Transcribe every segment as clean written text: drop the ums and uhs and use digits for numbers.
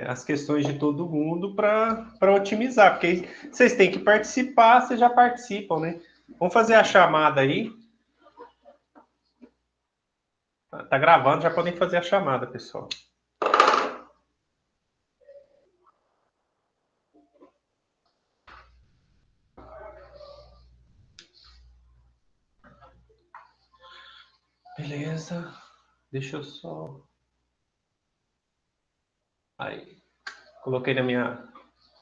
as questões de todo mundo para otimizar, porque vocês têm que participar, vocês já participam, né? Vamos fazer a chamada aí. Tá gravando, já podem fazer a chamada, pessoal. Beleza. Deixa eu só... Aí. Coloquei na minha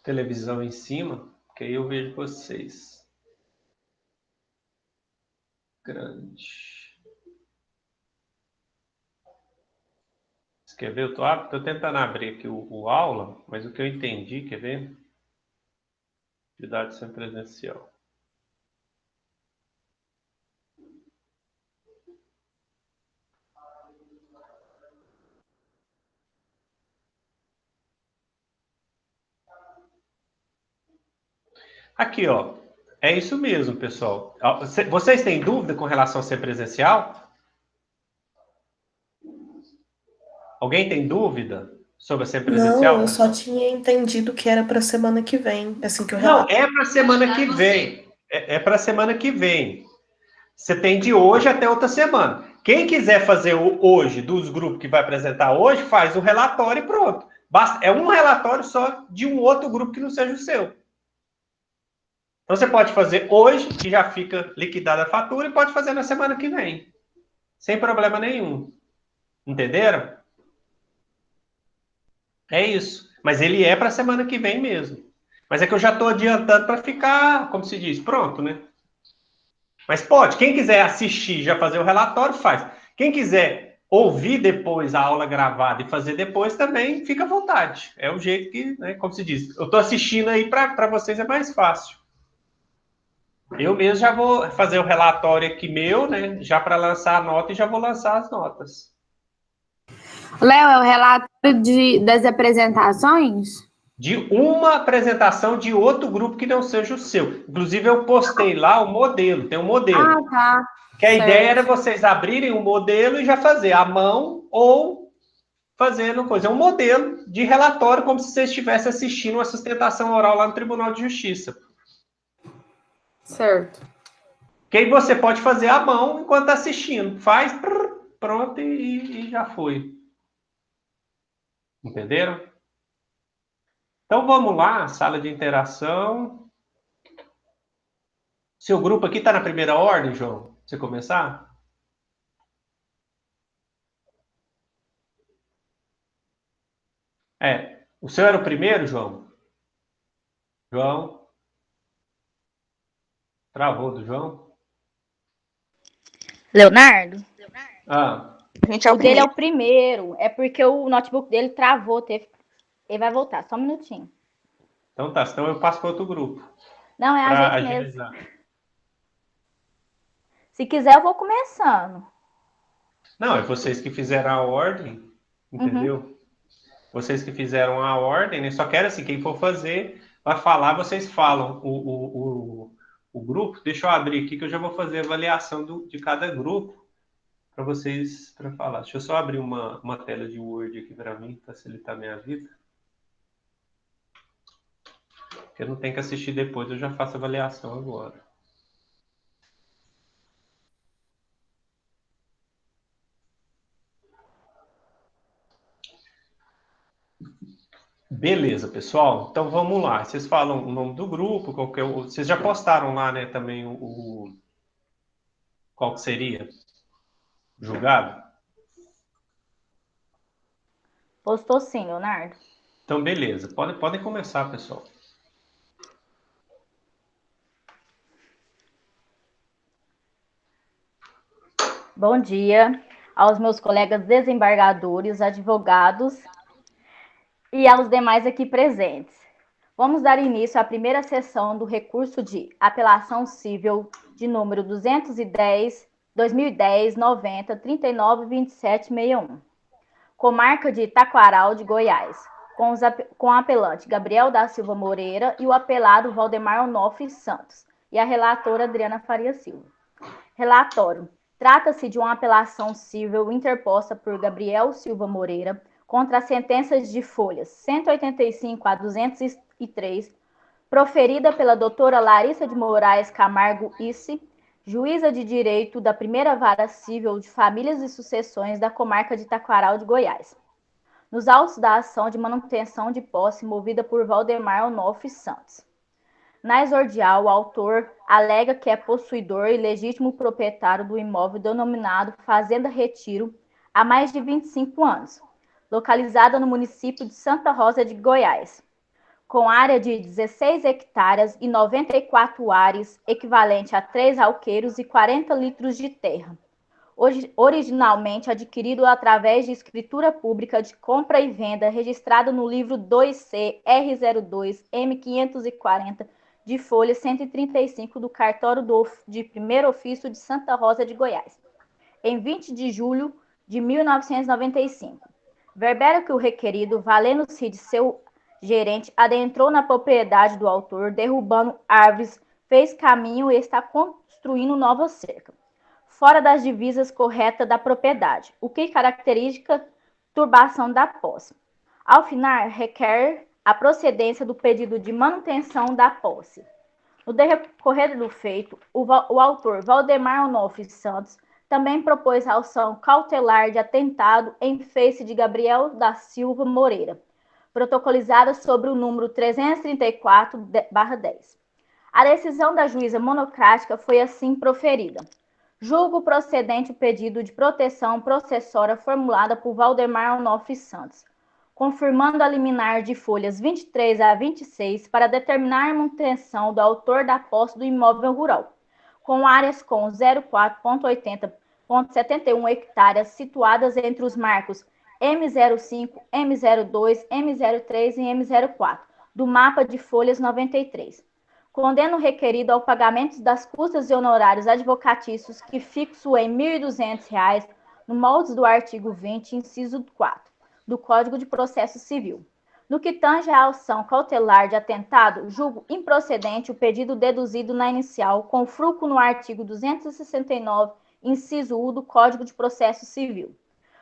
televisão em cima, que aí eu vejo vocês. Grande. Você quer ver? Tô tentando abrir aqui o aula, mas o que eu entendi, quer ver? Atividade semipresencial. Aqui, ó. É isso mesmo, pessoal. Vocês têm dúvida com relação a ser presencial? Alguém tem dúvida sobre a ser Não, presencial, eu só pessoal? tinha entendido que era para semana que vem, assim que o Não, relato. é para semana que vem. É para semana que vem. Você tem de hoje até outra semana. Quem quiser fazer hoje, dos grupos que vai apresentar hoje, faz o relatório e pronto. É um relatório só de um outro grupo que não seja o seu. Então você pode fazer hoje, que já fica liquidada a fatura, e pode fazer na semana que vem. Sem problema nenhum. Entenderam? É isso. Mas ele é para a semana que vem mesmo. Mas é que eu já estou adiantando para ficar, como se diz, pronto, né? Mas pode, quem quiser assistir, já fazer o relatório, faz. Quem quiser ouvir depois a aula gravada e fazer depois também, fica à vontade. É o jeito que, né, como se diz, eu estou assistindo aí para vocês é mais fácil. Eu mesmo já vou fazer o relatório aqui meu, né, já para lançar a nota e já vou lançar as notas. Léo, é o relatório das apresentações? De uma apresentação de outro grupo que não seja o seu. Inclusive, eu postei lá o modelo, tem um Ah, modelo. tá. Que a ideia era Certo. vocês abrirem o modelo e já fazer à mão ou fazendo coisa. É um modelo de relatório, como se você estivesse assistindo uma sustentação oral lá no Tribunal de Justiça. Certo. Que aí você pode fazer à mão enquanto está assistindo. Faz, pronto e já foi. Entenderam? Então vamos lá, sala de interação. Seu grupo aqui está na primeira ordem, João? Você começar? É. O seu era o primeiro, João? João? Travou do João? Leonardo? Ah, A gente é o dele é o primeiro. É porque o notebook dele travou. Ele vai voltar, só um minutinho. então tá. Então eu passo para outro grupo. Não, é a Para gente mesmo. agilizar. Se quiser, eu vou começando. Não, é vocês que fizeram a ordem, Uhum. entendeu? Vocês que fizeram a ordem, né? Só quero assim, quem for fazer, vai falar, vocês falam o grupo. Deixa eu abrir aqui que eu já vou fazer a avaliação de cada grupo para vocês para falar. Deixa eu só abrir uma tela de Word aqui para mim, facilitar a minha vida. Porque eu não tenho que assistir depois, eu já faço a avaliação agora. Beleza, pessoal. Então vamos lá. Vocês falam o nome do grupo, vocês já postaram lá, né, também qual que seria julgado? Postou sim, Leonardo. Então, beleza. Podem começar, pessoal. Bom dia aos meus colegas desembargadores, advogados e aos demais aqui presentes. Vamos dar início à primeira sessão do recurso de apelação civil de número 210, 2010, 90, 39, 27, 61. Comarca de Taquaral de Goiás, com o apelante Gabriel da Silva Moreira e o apelado Valdemar Onofre Santos, e a relatora Adriana Faria Silva. Relatório. Trata-se de uma apelação civil interposta por Gabriel Silva Moreira contra as sentenças de folhas 185 a 203, proferida pela doutora Larissa de Moraes Camargo Isse, juíza de direito da primeira vara civil de famílias e sucessões da comarca de Taquaral de Goiás, nos autos da ação de manutenção de posse movida por Valdemar Onofre Santos. Na exordial, o autor alega que é possuidor e legítimo proprietário do imóvel denominado Fazenda Retiro há mais de 25 anos, localizada no município de Santa Rosa de Goiás, com área de 16 hectares e 94 ares, equivalente a 3 alqueiros e 40 litros de terra, originalmente adquirido através de escritura pública de compra e venda registrada no livro 2C R02 M540 de folha 135 do cartório de primeiro ofício de Santa Rosa de Goiás, em 20 de julho de 1995. Verbera que o requerido, valendo-se de seu gerente, adentrou na propriedade do autor, derrubando árvores, fez caminho e está construindo nova cerca, fora das divisas corretas da propriedade, o que caracteriza turbação da posse. Ao final, requer a procedência do pedido de manutenção da posse. No decorrer do feito, o autor Valdemar Onofre Santos também propôs a ação cautelar de atentado em face de Gabriel da Silva Moreira, protocolizada sobre o número 334/10. A decisão da juíza monocrática foi assim proferida. Julgo procedente o pedido de proteção processória formulada por Valdemar Onofre Santos, confirmando a liminar de folhas 23 a 26 para determinar a manutenção do autor da posse do imóvel rural, com áreas com 0,480,71 hectares situadas entre os marcos M05, M02, M03 e M04, do mapa de folhas 93. Condena o requerido ao pagamento das custas e honorários advocatícios que fixo em R$ 1.200, no moldes do artigo 20, inciso 4, do Código de Processo Civil. No que tange à ação cautelar de atentado, julgo improcedente o pedido deduzido na inicial, com fruto no artigo 269, inciso 1 do Código de Processo Civil.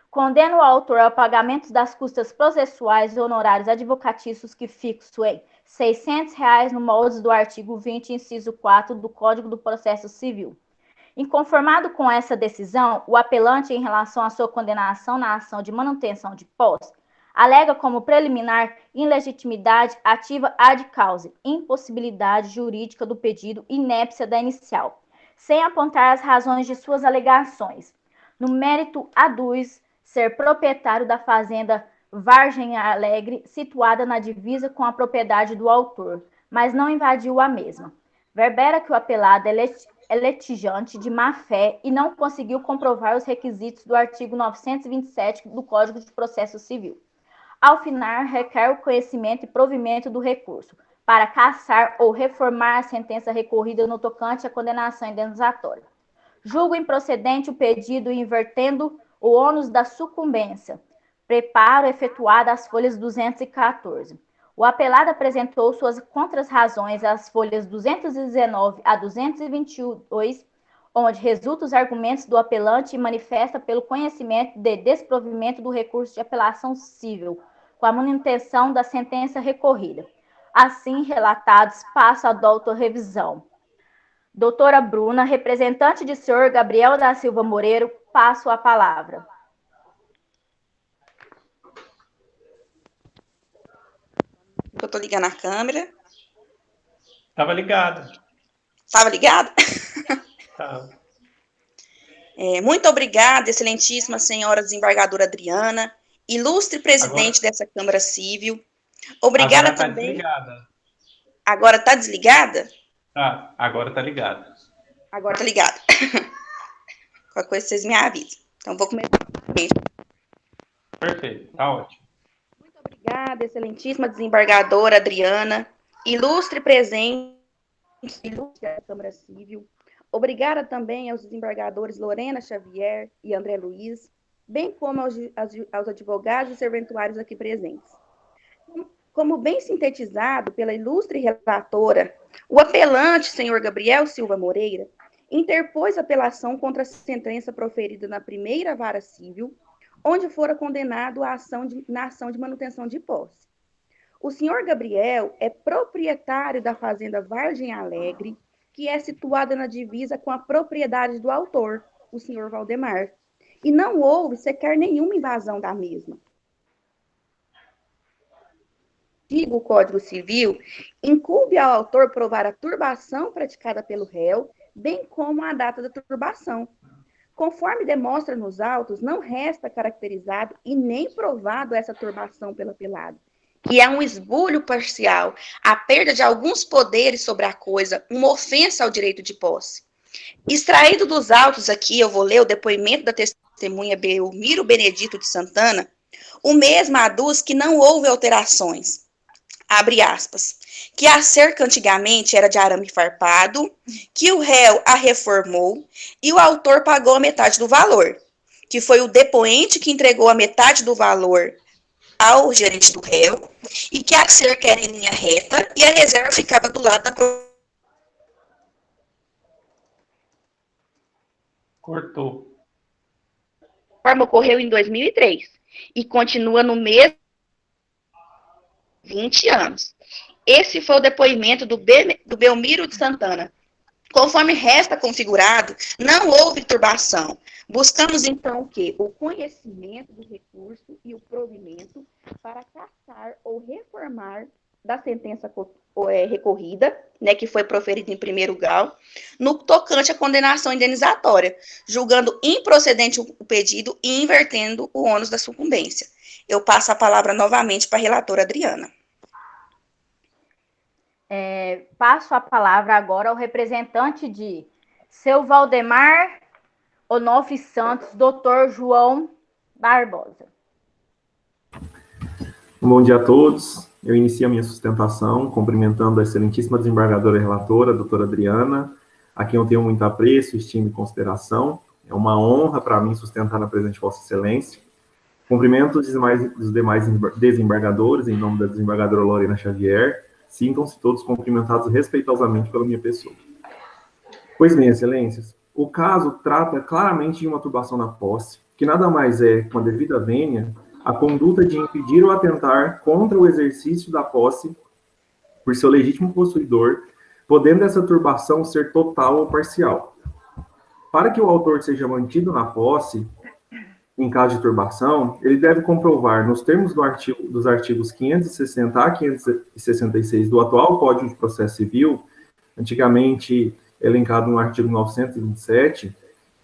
Condena o autor ao pagamento das custas processuais e honorários advocatícios que fixo em R$ 600 no moldes do artigo 20, inciso 4 do Código do Processo Civil. Inconformado com essa decisão, o apelante, em relação à sua condenação na ação de manutenção de posse, alega como preliminar ilegitimidade ativa ad causa, impossibilidade jurídica do pedido e inépcia da inicial, sem apontar as razões de suas alegações. No mérito, aduz ser proprietário da fazenda Vargem Alegre, situada na divisa com a propriedade do autor, mas não invadiu a mesma. Verbera que o apelado é litigante de má-fé e não conseguiu comprovar os requisitos do artigo 927 do Código de Processo Civil. Ao final, requer o conhecimento e provimento do recurso, para cassar ou reformar a sentença recorrida no tocante à condenação indenizatória. Julgo improcedente o pedido invertendo o ônus da sucumbência. Preparo efetuado às folhas 214. O apelado apresentou suas contras-razões às folhas 219 a 222, onde resultam os argumentos do apelante e manifesta pelo conhecimento de desprovimento do recurso de apelação civil, com a manutenção da sentença recorrida. Assim relatados, passo à doutor-revisão. Doutora Bruna, representante de senhor Gabriel da Silva Moreira, passo a palavra. Eu estou ligando a câmera. Estava ligado. Estava ligado? Tava. Muito obrigada, excelentíssima senhora desembargadora Adriana, ilustre presidente dessa Câmara Civil. Obrigada agora também. Desligada. Agora está desligada? Tá, agora está ligada. Agora está ligada. Qualquer coisa vocês me avisam. Então, vou começar. Perfeito, tá ótimo. Muito obrigada, excelentíssima desembargadora Adriana, ilustre presidente da Câmara Civil. Obrigada também aos desembargadores Lorena Xavier e André Luiz, bem como aos advogados e serventuários aqui presentes. Como bem sintetizado pela ilustre relatora, o apelante, senhor Gabriel Silva Moreira, interpôs apelação contra a sentença proferida na primeira vara civil, onde fora condenado na ação de manutenção de posse. O senhor Gabriel é proprietário da fazenda Vargem Alegre, que é situada na divisa com a propriedade do autor, o senhor Valdemar, e não houve sequer nenhuma invasão da mesma. O Código Civil incumbe ao autor provar a turbação praticada pelo réu, bem como a data da turbação. Conforme demonstra nos autos, não resta caracterizado e nem provado essa turbação pelo apelado, que é um esbulho parcial, a perda de alguns poderes sobre a coisa, uma ofensa ao direito de posse. Extraído dos autos aqui, eu vou ler o depoimento da testemunha Belmiro Benedito de Santana, o mesmo aduz que não houve alterações, abre aspas, que a cerca antigamente era de arame farpado, que o réu a reformou e o autor pagou a metade do valor, que foi o depoente que entregou a metade do valor ao gerente do réu, e que a cerca era em linha reta e a reserva ficava do lado da... Cortou. A forma ocorreu em 2003 e continua no mesmo 20 anos. Esse foi o depoimento do Belmiro de Santana. Conforme resta configurado, não houve turbação. Buscamos, então, o quê? O conhecimento do recurso e o provimento para cassar ou reformar da sentença recorrida, né, que foi proferida em primeiro grau, no tocante à condenação indenizatória, julgando improcedente o pedido e invertendo o ônus da sucumbência. Eu passo a palavra novamente para a relatora Adriana. Passo a palavra agora ao representante de seu Valdemar Onofre Santos, doutor João Barbosa. Bom dia a todos. Eu inicio a minha sustentação cumprimentando a excelentíssima desembargadora e relatora, doutora Adriana, a quem eu tenho muito apreço, estima e consideração. É uma honra para mim sustentar na presença de Vossa Excelência. Cumprimento os demais desembargadores, em nome da desembargadora Lorena Xavier. Sintam-se todos cumprimentados respeitosamente pela minha pessoa. Pois bem, excelências, o caso trata claramente de uma turbação na posse, que nada mais é, com a devida vênia, a conduta de impedir ou atentar contra o exercício da posse por seu legítimo possuidor, podendo essa turbação ser total ou parcial. Para que o autor seja mantido na posse, em caso de turbação, ele deve comprovar, nos termos dos artigos 560 a 566 do atual Código de Processo Civil, antigamente elencado no artigo 927,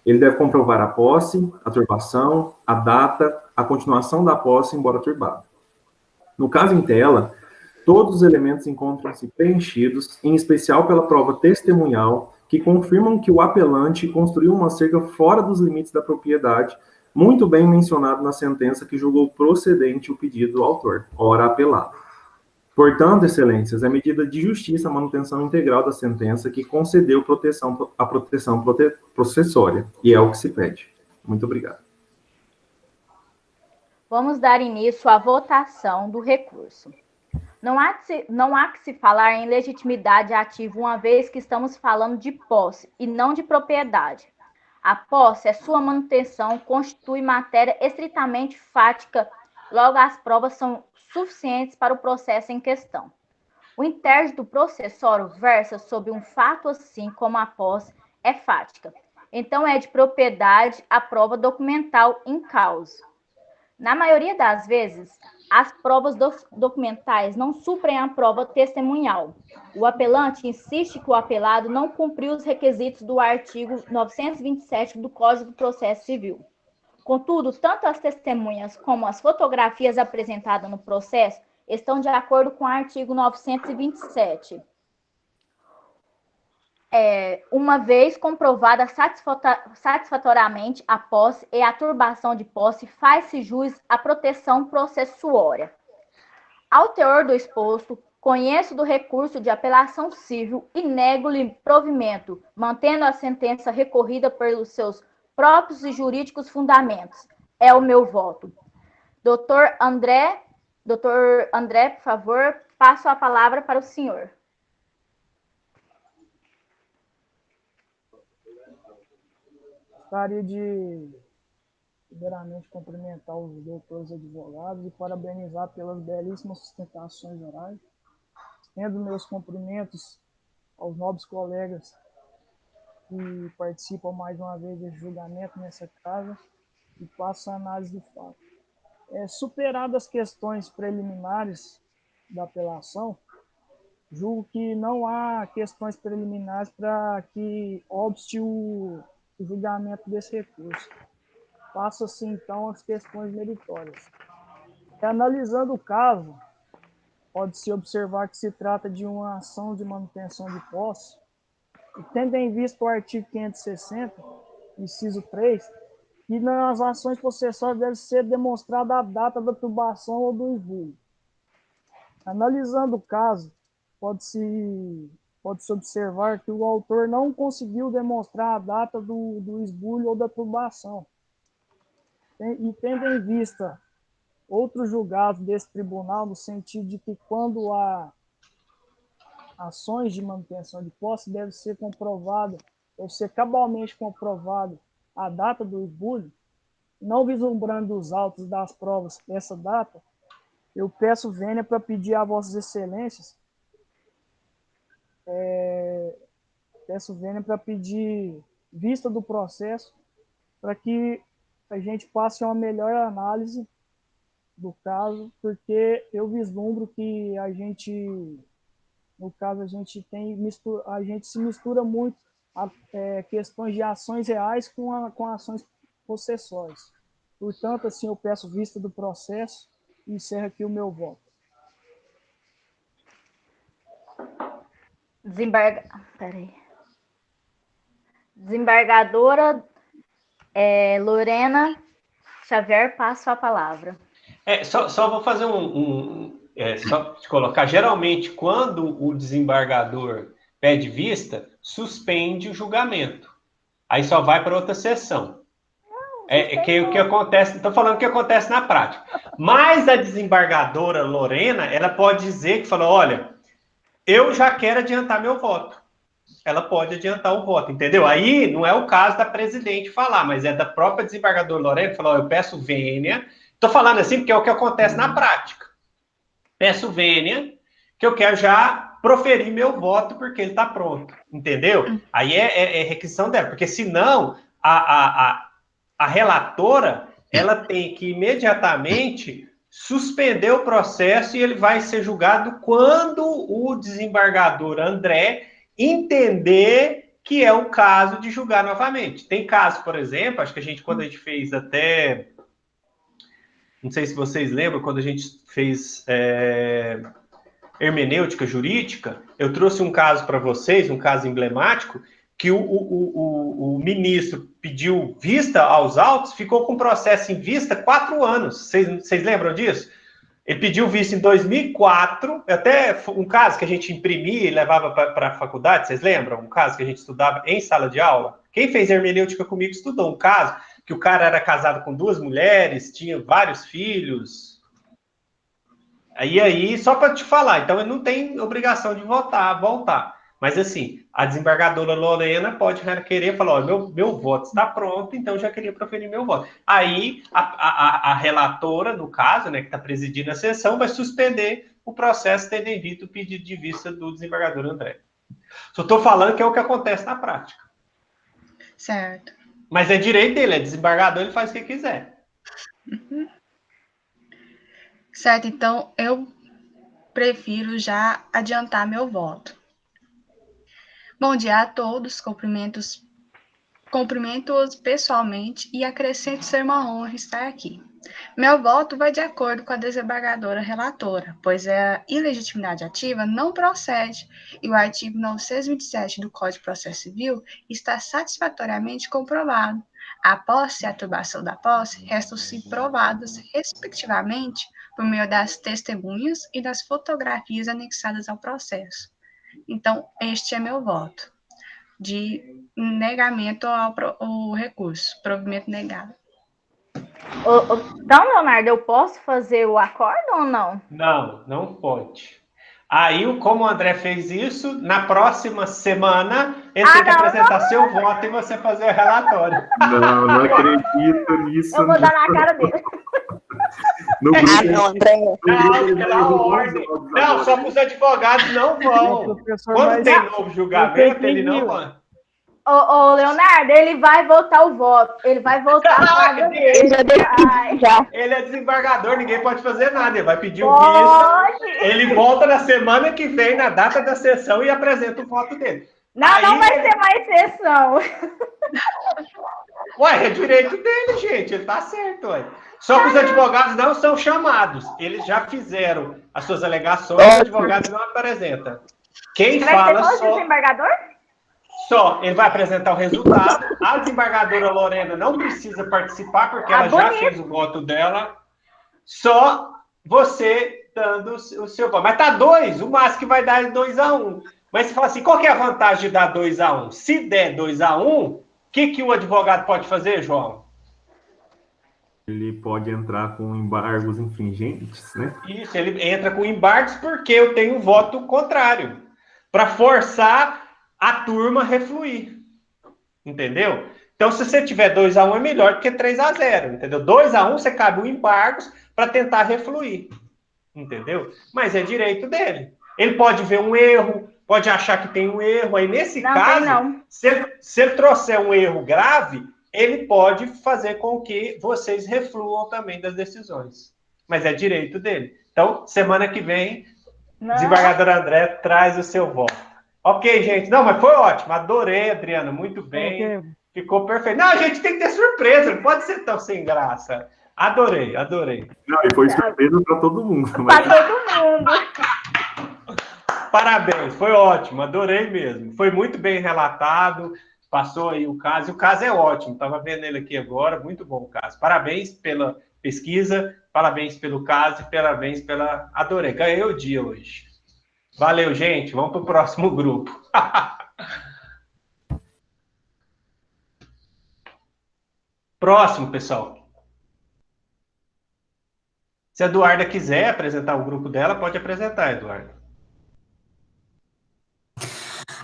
ele deve comprovar a posse, a turbação, a data, a continuação da posse, embora turbada. No caso em tela, todos os elementos encontram-se preenchidos, em especial pela prova testemunhal, que confirmam que o apelante construiu uma cerca fora dos limites da propriedade, muito bem mencionado na sentença que julgou procedente o pedido do autor, ora apelado. Portanto, excelências, é medida de justiça a manutenção integral da sentença que concedeu a proteção processória, e é o que se pede. Muito obrigado. Vamos dar início à votação do recurso. Não há que se falar em legitimidade ativa, uma vez que estamos falando de posse e não de propriedade. A posse, sua manutenção, constitui matéria estritamente fática, logo as provas são suficientes para o processo em questão. O interdito processório versa sobre um fato assim como a posse é fática. Então, é de propriedade a prova documental em causa. Na maioria das vezes, as provas documentais não suprem a prova testemunhal. O apelante insiste que o apelado não cumpriu os requisitos do artigo 927 do Código do Processo Civil. Contudo, tanto as testemunhas como as fotografias apresentadas no processo estão de acordo com o artigo 927. Uma vez comprovada satisfatoriamente a posse e a turbação de posse, faz-se jus à proteção processuária. Ao teor do exposto, conheço do recurso de apelação civil e nego-lhe provimento, mantendo a sentença recorrida pelos seus próprios e jurídicos fundamentos. É o meu voto. Doutor André, por favor, passo a palavra para o senhor. Gostaria de primeiramente cumprimentar os doutores advogados e parabenizar pelas belíssimas sustentações orais. Estendo meus cumprimentos aos nobres colegas que participam mais uma vez desse julgamento nessa casa e passo a análise do fato. Superadas as questões preliminares da apelação, julgo que não há questões preliminares para que obste o julgamento desse recurso. Passo assim, então, às questões meritórias. Analisando o caso, pode-se observar que se trata de uma ação de manutenção de posse, e tendo em vista o artigo 560, inciso 3, que nas ações possessórias deve ser demonstrada a data da turbação ou do esbulho. Analisando o caso, pode-se observar que o autor não conseguiu demonstrar a data do esbulho ou da turbação. E tendo em vista outros julgados desse tribunal, no sentido de que quando há ações de manutenção de posse, deve ser cabalmente comprovado a data do esbulho, não vislumbrando os autos das provas essa data, eu peço vênia para pedir a vossas excelências, peço vênia para pedir vista do processo, para que a gente passe a uma melhor análise do caso, porque eu vislumbro que no caso, a gente se mistura muito questões de ações reais com ações possessórias. Portanto, assim, eu peço vista do processo e encerro aqui o meu voto. Desembargadora Lorena Xavier, passo a palavra. Só vou fazer só te colocar. Geralmente, quando o desembargador pede vista, suspende o julgamento. Aí só vai para outra sessão. O que acontece, estou falando o que acontece na prática. Mas a desembargadora Lorena, ela pode dizer que falou, olha, eu já quero adiantar meu voto. Ela pode adiantar o voto, entendeu? Aí não é o caso da presidente falar, mas é da própria desembargadora Lorena que falou, eu peço vênia. Estou falando assim porque é o que acontece na prática. Peço vênia, que eu quero já proferir meu voto porque ele está pronto, entendeu? Aí é requisição dela, porque senão a relatora ela tem que imediatamente suspender o processo e ele vai ser julgado quando o desembargador André entender que é o caso de julgar novamente. Tem caso, por exemplo, acho que quando a gente fez até... Não sei se vocês lembram, quando a gente fez hermenêutica jurídica, eu trouxe um caso para vocês, um caso emblemático, que o ministro pediu vista aos autos, ficou com o processo em vista 4 anos. Vocês lembram disso? Ele pediu vista em 2004, até um caso que a gente imprimia e levava para a faculdade, vocês lembram? Um caso que a gente estudava em sala de aula? Quem fez hermenêutica comigo estudou um caso que o cara era casado com 2 mulheres, tinha vários filhos. Aí só para te falar, então ele não tem obrigação de voltar. Mas assim, a desembargadora Lorena pode querer falar, olha, meu voto está pronto, então eu já queria proferir meu voto. Aí a relatora, no caso, né, que está presidindo a sessão, vai suspender o processo tendo em vista o pedido de vista do desembargador André. Só estou falando que é o que acontece na prática. Certo. Mas é direito dele, é desembargador, ele faz o que quiser. Uhum. Certo, então eu prefiro já adiantar meu voto. Bom dia a todos, cumprimento-os pessoalmente e acrescento ser uma honra estar aqui. Meu voto vai de acordo com a desembargadora relatora, pois a ilegitimidade ativa não procede e o artigo 927 do Código de Processo Civil está satisfatoriamente comprovado. A posse e a turbação da posse restam-se provadas, respectivamente, por meio das testemunhas e das fotografias anexadas ao processo. Então, este é meu voto de negamento ao recurso, provimento negado. Então, Leonardo, eu posso fazer o acordo ou não? Não pode. Aí, como o André fez isso, na próxima semana, ele tem que apresentar seu voto e você fazer o relatório. Não acredito nisso. Eu vou dar na cara dele. No grupo, Não, André. Não, pela ordem. Não, só que os advogados não vão. Quando tem novo julgamento, ele não vai. Ô, Leonardo, ele vai votar o voto. Ele vai votar a vaga dele. Ele é desembargador, ninguém pode fazer nada. Ele vai pedir o visto. Ele volta na semana que vem, na data da sessão, e apresenta o voto dele. Não, Aí não vai ter mais sessão. Ué, é direito dele, gente. Ele tá certo, ué. Só que os advogados não são chamados. Eles já fizeram as suas alegações, os advogados não apresentam. Quem fala vai ser só... desembargador? Só, ele vai apresentar o resultado. A desembargadora Lorena não precisa participar, porque ela já fez o voto dela. Só você dando o seu voto. Mas tá 2, o máximo que vai dar é 2-1. Mas você fala assim, qual que é a vantagem de dar 2-1? Se der 2-1, o que o advogado pode fazer, João? Ele pode entrar com embargos infringentes, né? Isso, ele entra com embargos porque eu tenho um voto contrário. Para forçar a turma a refluir. Entendeu? Então, se você tiver 2-1, é melhor do que 3-0. Entendeu? 2-1, você cabe o embargos para tentar refluir. Entendeu? Mas é direito dele. Ele pode ver um erro, pode achar que tem um erro. Aí, nesse caso, se ele trouxer um erro grave, ele pode fazer com que vocês refluam também das decisões. Mas é direito dele. Então, semana que vem, desembargador André traz o seu voto. Ok, gente. Não, mas foi ótimo. Adorei, Adriana. Muito bem. Ficou perfeito. Não, a gente tem que ter surpresa. Não pode ser tão sem graça. Adorei. Não, e foi surpresa para todo mundo. Para todo mundo. Parabéns. Foi ótimo. Adorei mesmo. Foi muito bem relatado. Passou aí o caso. E o caso é ótimo. Estava vendo ele aqui agora. Muito bom o caso. Parabéns pela pesquisa. Parabéns pelo caso. E parabéns pela... Adorei. Ganhei o dia hoje. Valeu, gente. Vamos para o próximo grupo. Próximo, pessoal. Se a Eduarda quiser apresentar o grupo dela, pode apresentar, Eduarda.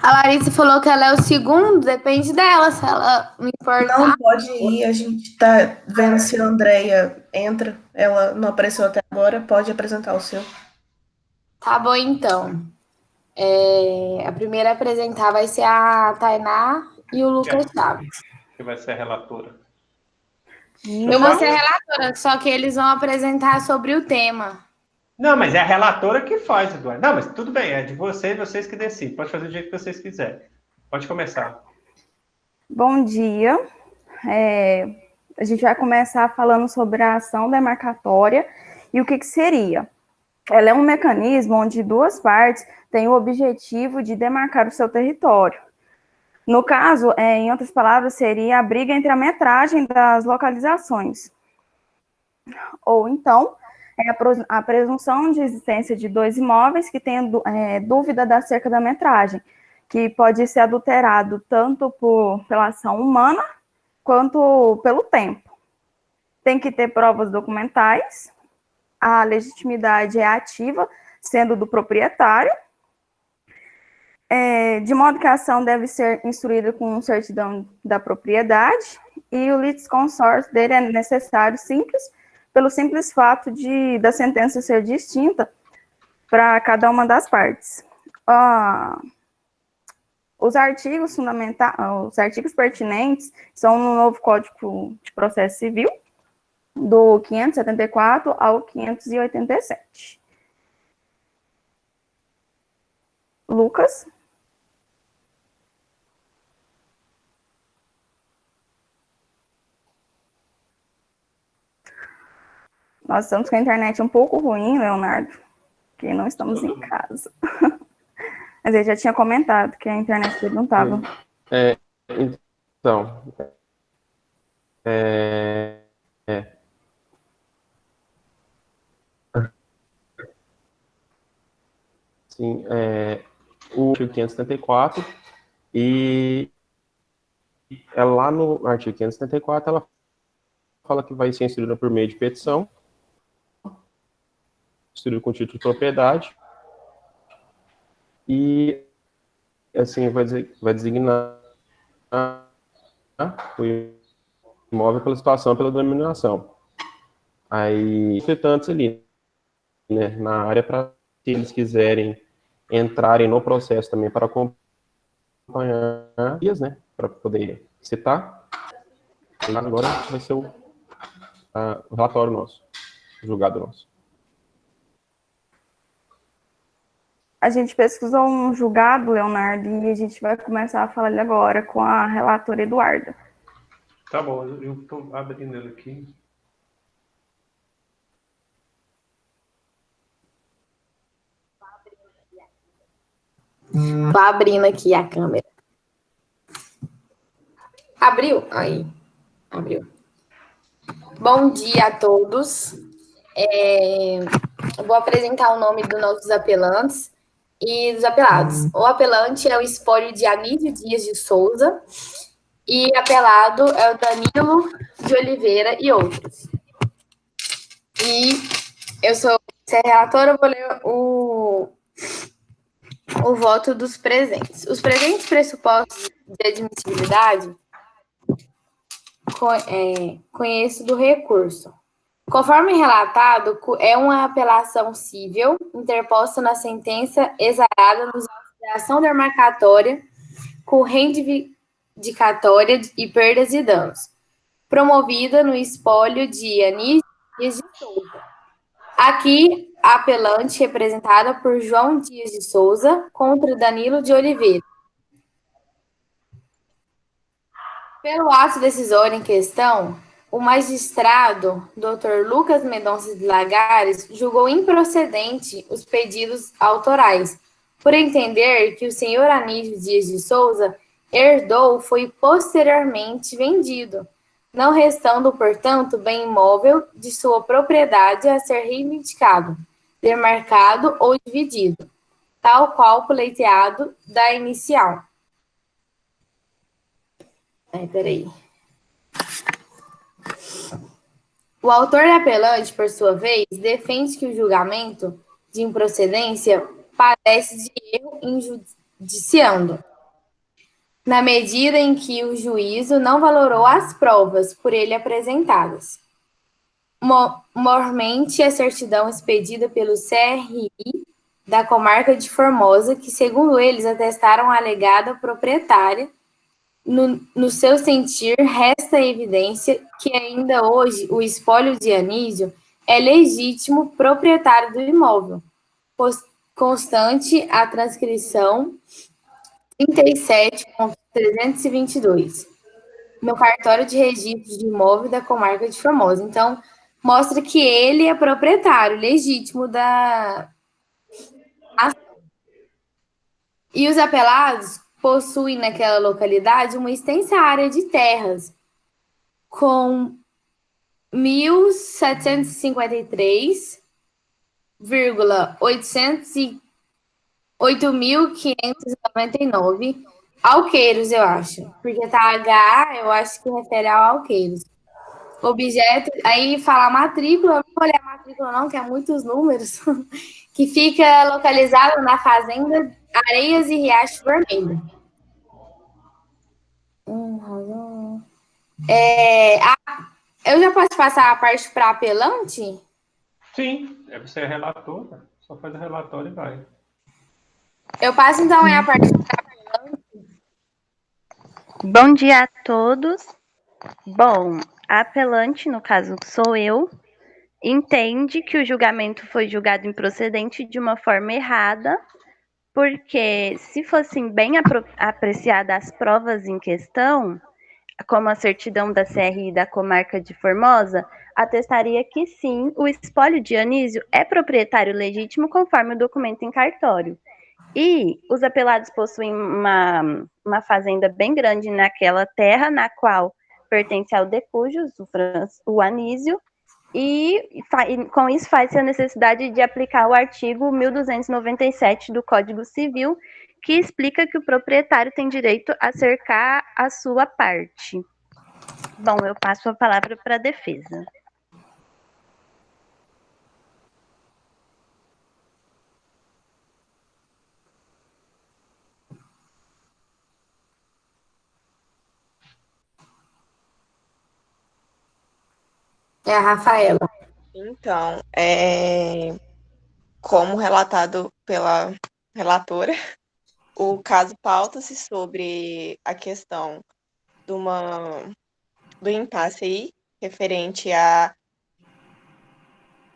A Larissa falou que ela é o segundo, depende dela, se ela me importar. Não, pode ir. A gente tá vendo se a Andrea entra. Ela não apareceu até agora. Pode apresentar o seu. Tá bom, então. A primeira a apresentar vai ser a Tainá e o Lucas Chaves. Que vai ser a relatora. Eu vou ser a relatora, só que eles vão apresentar sobre o tema. Não, mas é a relatora que faz, Eduardo. Não, mas tudo bem, é de vocês que decidem. Pode fazer do jeito que vocês quiserem. Pode começar. Bom dia. A gente vai começar falando sobre a ação demarcatória e o que seria. Ela é um mecanismo onde duas partes têm o objetivo de demarcar o seu território. No caso, em outras palavras, seria a briga entre a metragem das localizações. Ou então, a presunção de existência de dois imóveis que têm dúvida acerca da metragem, que pode ser adulterado tanto pela ação humana quanto pelo tempo. Tem que ter provas documentais, a legitimidade é ativa, sendo do proprietário, de modo que a ação deve ser instruída com certidão da propriedade, e o litisconsórcio dele é necessário pelo simples fato da sentença ser distinta para cada uma das partes. Os artigos pertinentes são no novo Código de Processo Civil, do 574 ao 587. Lucas? Nós estamos com a internet um pouco ruim, Leonardo, porque não estamos em casa. Mas ele já tinha comentado que a internet dele não estava. Então, sim, o artigo 574, e lá no artigo 574, ela fala que vai ser instruída por meio de petição, instruída com título de propriedade, e, assim, vai designar o imóvel pela situação, pela denominação. Aí, portanto, ali, né, na área, para se eles quiserem entrarem no processo também para acompanhar, né, para poder citar. Agora vai ser o relatório nosso, o julgado nosso. A gente pesquisou um julgado, Leonardo, e a gente vai começar a falar ele agora com a relatora Eduarda. Tá bom, eu estou abrindo ele aqui. Tô abrindo aqui a câmera. Abriu? Aí, abriu. Bom dia a todos. Eu vou apresentar o nome dos nossos apelantes e dos apelados. O apelante é o Espólio de Anísio Dias de Souza e apelado é o Danilo de Oliveira e outros. E eu sou a relatora, eu vou ler o voto dos presentes. Os presentes pressupostos de admissibilidade conheço do recurso. Conforme relatado, é uma apelação cível interposta na sentença exarada nos autos de ação demarcatória com reivindicatória e perdas e danos, promovida no espólio de Anísio Dias de Souza. Aqui, a apelante representada por João Dias de Souza contra Danilo de Oliveira. Pelo ato decisório em questão, o magistrado, Dr. Lucas Mendonça de Lagares, julgou improcedente os pedidos autorais, por entender que o senhor Anísio Dias de Souza herdou foi posteriormente vendido, não restando, portanto, bem imóvel de sua propriedade a ser reivindicado, demarcado ou dividido, tal qual pleiteado da inicial. Peraí. O autor da apelante, por sua vez, defende que o julgamento de improcedência padece de erro injudiciando, na medida em que o juízo não valorou as provas por ele apresentadas. Mormente, a certidão expedida pelo CRI da comarca de Formosa, que, segundo eles, atestaram a alegada proprietária, no seu sentir, resta evidência que ainda hoje o espólio de Anísio é legítimo proprietário do imóvel, constante a transcrição 37.322, no cartório de registro de imóvel da comarca de Formosa. Então, mostra que ele é proprietário legítimo da ação. E os apelados possuem naquela localidade uma extensa área de terras, com 8.599 alqueiros, eu acho. Porque tá H, eu acho que refere ao alqueiros. Objeto, aí fala matrícula, não vou olhar a matrícula não, que é muitos números, que fica localizado na fazenda Areias e Riacho Vermelho. Eu já posso passar a parte para apelante? Sim, você é relator, só faz o relatório e vai. Eu passo então a parte para apelante. Bom dia a todos. Bom, a apelante, no caso sou eu, entende que o julgamento foi julgado improcedente de uma forma errada, porque se fossem bem apreciadas as provas em questão, como a certidão da CRI da comarca de Formosa, atestaria que sim, o espólio de Anísio é proprietário legítimo conforme o documento em cartório. E os apelados possuem uma fazenda bem grande naquela terra, na qual pertence ao Decujus, o Anísio, e com isso faz-se a necessidade de aplicar o artigo 1297 do Código Civil, que explica que o proprietário tem direito a cercar a sua parte. Bom, eu passo a palavra para a defesa. É a Rafaela. Então, como relatado pela relatora, o caso pauta-se sobre a questão do impasse aí, referente à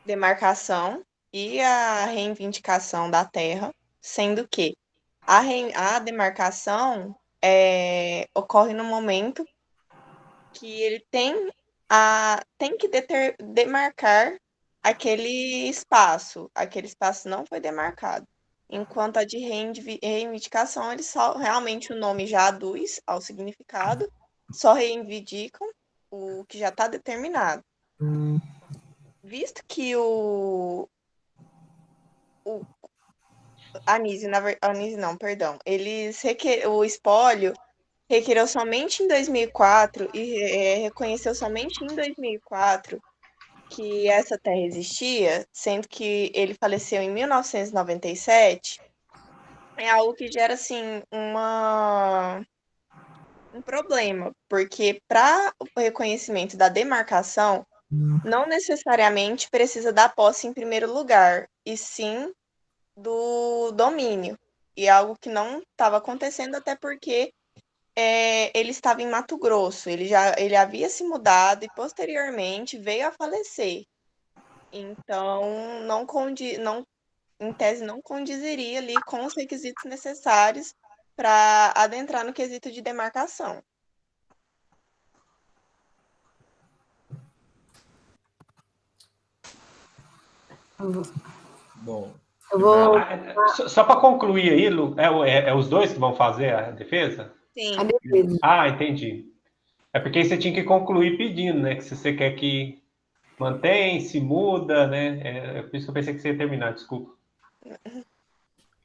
demarcação e à reivindicação da terra, sendo que a demarcação ocorre no momento que ele tem que demarcar aquele espaço não foi demarcado. Enquanto a de reivindicação, eles só, realmente o nome já aduz ao significado, só reivindicam o que já está determinado. Visto que o espólio requereu somente em 2004 e reconheceu somente em 2004 que essa terra existia, sendo que ele faleceu em 1997, é algo que gera, assim, um problema, porque para o reconhecimento da demarcação, não necessariamente precisa da posse em primeiro lugar, e sim do domínio. E é algo que não estava acontecendo, até porque ele estava em Mato Grosso, ele havia se mudado e posteriormente veio a falecer. Então, em tese, não condizeria ali com os requisitos necessários para adentrar no quesito de demarcação. Bom, Eu vou. Só para concluir aí, Lu, é os dois que vão fazer a defesa? Sim. A defesa. Ah, entendi. É porque você tinha que concluir pedindo, né? Que se você quer que mantém, se muda, né? É por isso que eu pensei que você ia terminar, desculpa.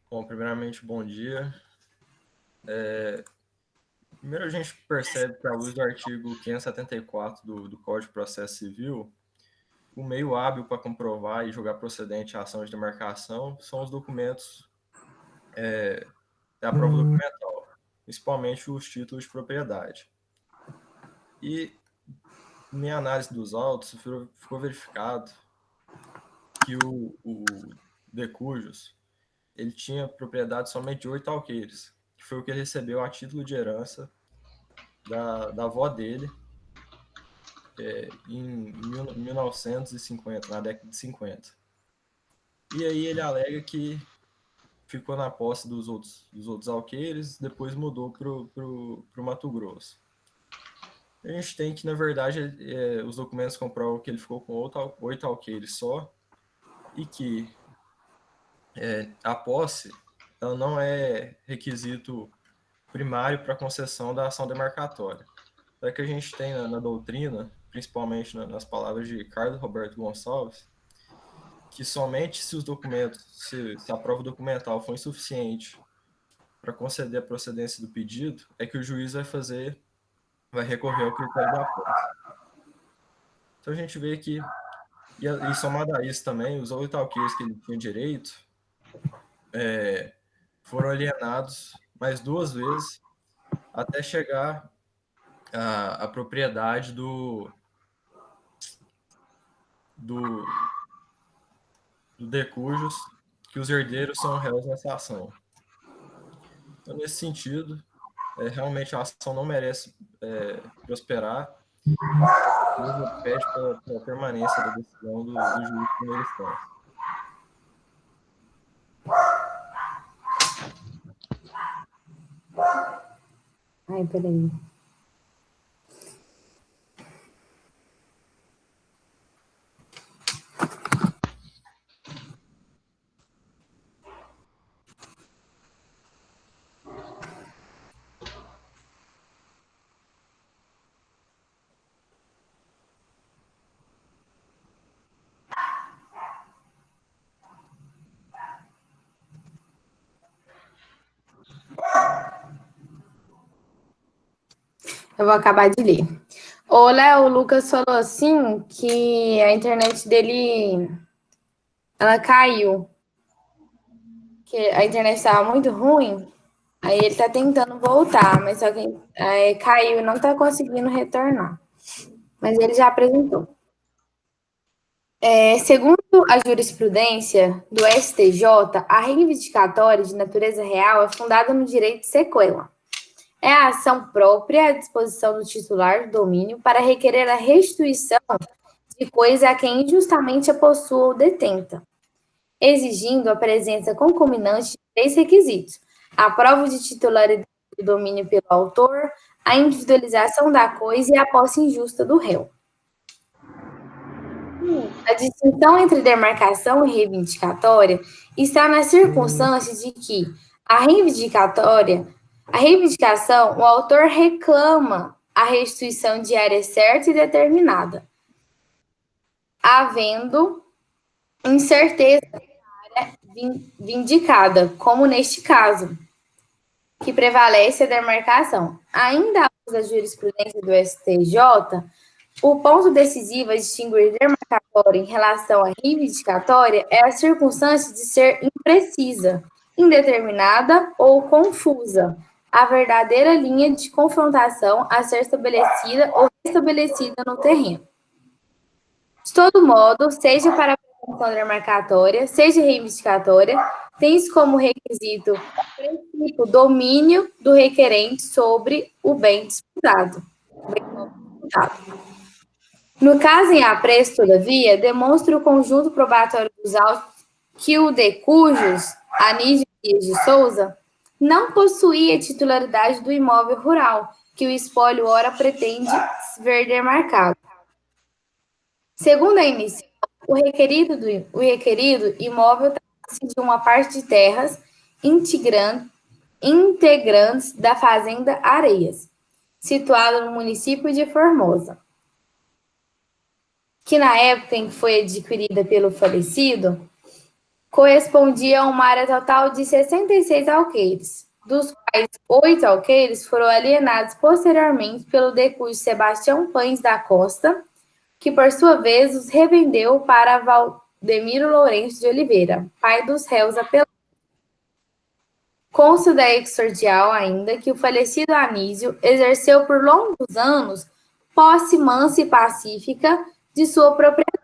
Bom, primeiramente, bom dia. Primeiro, a gente percebe que, à luz do artigo 574 do Código de Processo Civil, o meio hábil para comprovar e julgar procedente a ação de demarcação são os documentos da prova documental, principalmente os títulos de propriedade. E, minha análise dos autos, ficou verificado que o Decujus, ele tinha propriedade somente de 8 alqueires, que foi o que ele recebeu a título de herança da avó dele em 1950, na década de 50. E aí ele alega que ficou na posse dos outros alqueires, depois mudou para o Mato Grosso. A gente tem que, na verdade, os documentos comprovam que ele ficou com 8 alqueires só, e que a posse ela não é requisito primário para concessão da ação demarcatória. É que a gente tem na doutrina, principalmente nas palavras de Carlos Roberto Gonçalves, que somente se os documentos, se a prova documental for insuficiente para conceder a procedência do pedido, é que o juiz vai recorrer ao critério da posse. Então a gente vê que, e somado a isso também, os 8 alqueires que ele tinha direito foram alienados mais 2 vezes até chegar à propriedade do Decujus, que os herdeiros são réus nessa ação. Então, nesse sentido, realmente a ação não merece prosperar, e pede pela permanência da decisão do juiz de primeira instância. Ai, peraí. Eu vou acabar de ler. Ô, Léo, o Lucas falou assim que a internet dele ela caiu. Que a internet estava muito ruim. Aí ele tá tentando voltar, mas só que caiu e não tá conseguindo retornar. Mas ele já apresentou. Segundo a jurisprudência do STJ, a reivindicatória de natureza real é fundada no direito de sequela. É a ação própria à disposição do titular do domínio para requerer a restituição de coisa a quem injustamente a possua ou detenta, exigindo a presença concomitante de 3 requisitos: a prova de titularidade do domínio pelo autor, a individualização da coisa e a posse injusta do réu. A distinção entre demarcação e reivindicatória está na circunstância de que a reivindicação, o autor reclama a restituição de área certa e determinada, havendo incerteza da área vindicada, como neste caso, que prevalece a demarcação. Ainda à luz da jurisprudência do STJ, o ponto decisivo a distinguir demarcatória em relação à reivindicatória é a circunstância de ser imprecisa, indeterminada ou confusa, a verdadeira linha de confrontação a ser estabelecida ou restabelecida no terreno. De todo modo, seja para a pretensão demarcatória, seja reivindicatória, tem-se como requisito o domínio do requerente sobre o bem disputado. No caso em apreço, todavia, demonstra o conjunto probatório dos autos que o de cujos, Anísio Dias de Souza, não possuía titularidade do imóvel rural, que o espólio ora pretende ver demarcado. Segundo a emissão, o requerido imóvel trata-se de uma parte de terras integrantes da Fazenda Areias, situada no município de Formosa, que na época em que foi adquirida pelo falecido, correspondia a uma área total de 66 alqueires, dos quais 8 alqueires foram alienados posteriormente pelo decurso Sebastião Pães da Costa, que por sua vez os revendeu para Valdemiro Lourenço de Oliveira, pai dos réus apelados. Consta da exordial ainda que o falecido Anísio exerceu por longos anos posse mansa e pacífica de sua propriedade.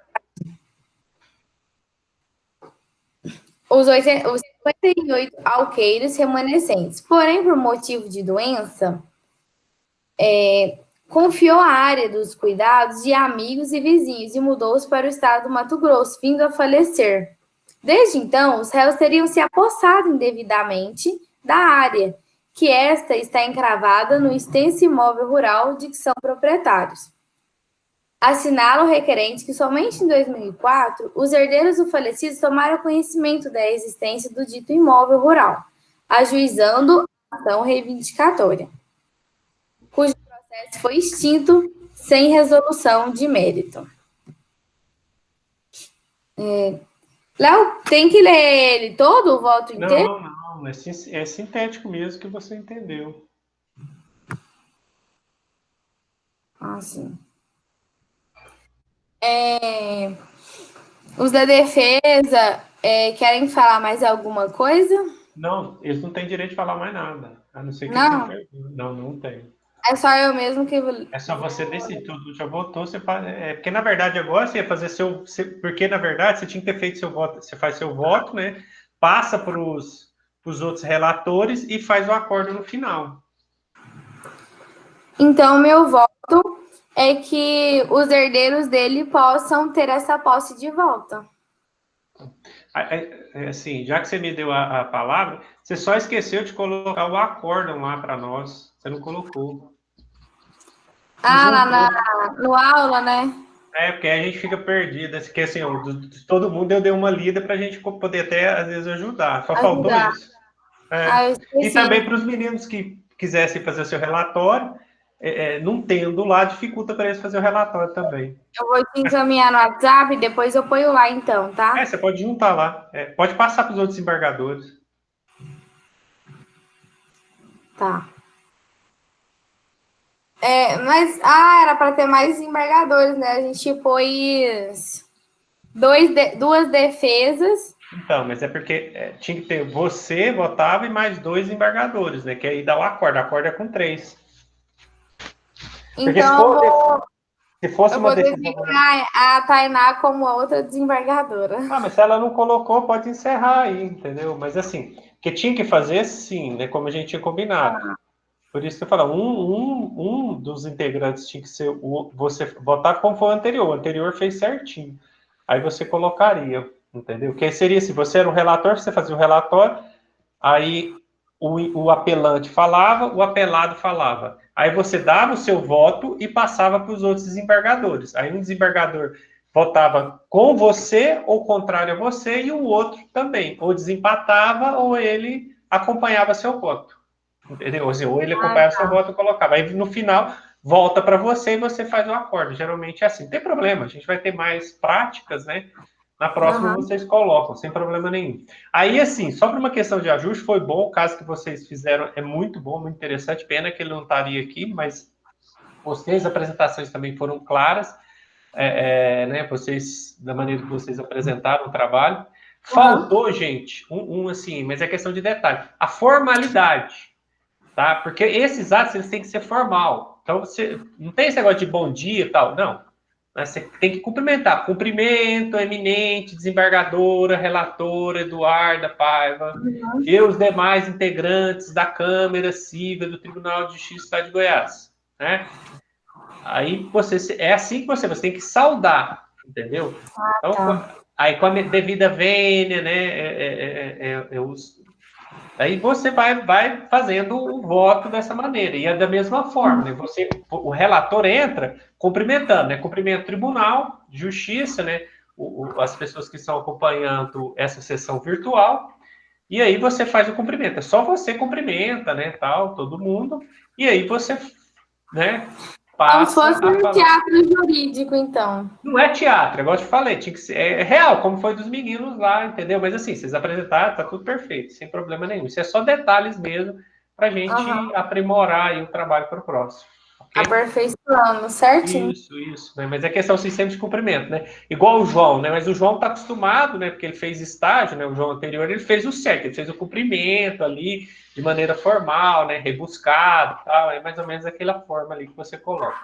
Os 58 alqueires remanescentes, porém, por motivo de doença, confiou a área dos cuidados de amigos e vizinhos e mudou-se para o estado do Mato Grosso, vindo a falecer. Desde então, os réus teriam se apossado indevidamente da área, que esta está encravada no extenso imóvel rural de que são proprietários. Assinala o requerente que somente em 2004 os herdeiros do falecido tomaram conhecimento da existência do dito imóvel rural, ajuizando a ação reivindicatória, cujo processo foi extinto sem resolução de mérito. Léo, tem que ler ele todo, o voto inteiro? Não, é sintético mesmo que você entendeu. Ah, sim. Os da defesa querem falar mais alguma coisa? Não, eles não têm direito de falar mais nada. A não ser que não tem. É só eu mesmo que... É só você decidir, tudo já votou, você faz... porque na verdade agora você ia fazer porque na verdade você tinha que ter feito seu voto, você faz seu voto, né? Passa para os outros relatores e faz o acordo no final. Então, meu voto é que os herdeiros dele possam ter essa posse de volta. Assim, já que você me deu a palavra, você só esqueceu de colocar o acórdão lá para nós. Você não colocou. No aula, né? Porque aí a gente fica perdido. Porque assim, de todo mundo eu dei uma lida para a gente poder até, às vezes, ajudar. Só faltou isso. E também para os meninos que quisessem fazer o seu relatório, não tendo lá, dificulta para eles fazer o relatório também. Eu vou te encaminhar no WhatsApp e depois eu ponho lá, então, tá? Você pode juntar lá. Pode passar para os outros embargadores. Tá. Mas, era para ter mais embargadores, né? A gente pôs duas defesas. Então, mas é porque tinha que ter você votava e mais 2 embargadores, né? Que aí dá o acordo. O acordo é com 3. Então, Se fosse Eu uma vou decisão... designar a Tainá como a outra desembargadora. Ah, mas se ela não colocou, pode encerrar aí, entendeu? Mas assim, que tinha que fazer sim, né? Como a gente tinha combinado. Por isso que eu falo, um dos integrantes tinha que ser você votar como foi o anterior. O anterior fez certinho. Aí você colocaria, entendeu? Que aí seria se você era o relator, você fazia o relatório, aí o apelante falava, o apelado falava. Aí você dava o seu voto e passava para os outros desembargadores. Aí um desembargador votava com você ou contrário a você e o outro também. Ou desempatava ou ele acompanhava seu voto. Entendeu? Ou ele acompanhava seu voto e colocava. Aí no final volta para você e você faz o acordo. Geralmente é assim. Não tem problema, a gente vai ter mais práticas, né? Na próxima vocês colocam, sem problema nenhum. Aí, assim, só para uma questão de ajuste, foi bom, o caso que vocês fizeram é muito bom, muito interessante. Pena que ele não estaria aqui, mas gostei, as apresentações também foram claras, né? Vocês, da maneira que vocês apresentaram o trabalho. Faltou, gente, assim, mas é questão de detalhe, a formalidade, tá? Porque esses atos, eles têm que ser formal. Então, você não tem esse negócio de bom dia e tal, não. Você tem que cumprimentar. Cumprimento, eminente, desembargadora, relatora, Eduarda Paiva, e os demais integrantes da Câmara Civil do Tribunal de Justiça do Estado de Goiás, né? Aí é assim que você tem que saudar, entendeu? Então, aí com a devida vênia, né? Aí você vai fazendo o voto dessa maneira. E é da mesma forma, né? O relator entra cumprimentando, né? Cumprimenta o Tribunal de Justiça, né? As pessoas que estão acompanhando essa sessão virtual. E aí você faz o cumprimento. É só você cumprimenta, né? Tal, todo mundo. E aí você, né? Como se Passa fosse a um falar. teatro jurídico, então. Não é teatro, igual eu te falei, tinha que ser, é real, como foi dos meninos lá, entendeu? Mas assim, vocês apresentaram, tá tudo perfeito, sem problema nenhum. Isso é só detalhes mesmo, pra gente aprimorar aí o trabalho para o próximo. Okay? Aperfeiçoando, certinho. Isso, né? Mas é questão assim, sempre de cumprimento, né? Igual o João, né? Mas o João tá acostumado, né? Porque ele fez estágio, né? O João anterior, ele fez o certo, ele fez o cumprimento ali, de maneira formal, né? Rebuscado, tal, é mais ou menos aquela forma ali que você coloca.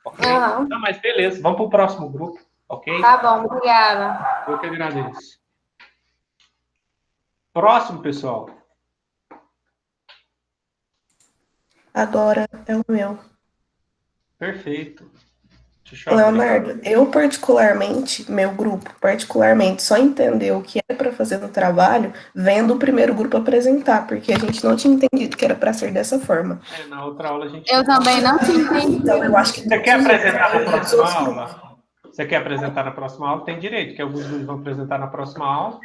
Ok? Não, mas beleza, vamos para o próximo grupo, ok? Tá bom, obrigada. Eu que agradeço. Próximo, pessoal. Agora é o meu. Perfeito. Leonardo, eu particularmente, meu grupo particularmente, só entendeu o que era para fazer no trabalho vendo o primeiro grupo apresentar, porque a gente não tinha entendido que era para ser dessa forma. Na outra aula a gente... Eu também não tinha entendido. Então, eu acho que você quer apresentar na próxima aula? Você quer apresentar na próxima aula? Tem direito, que alguns grupos vão apresentar na próxima aula.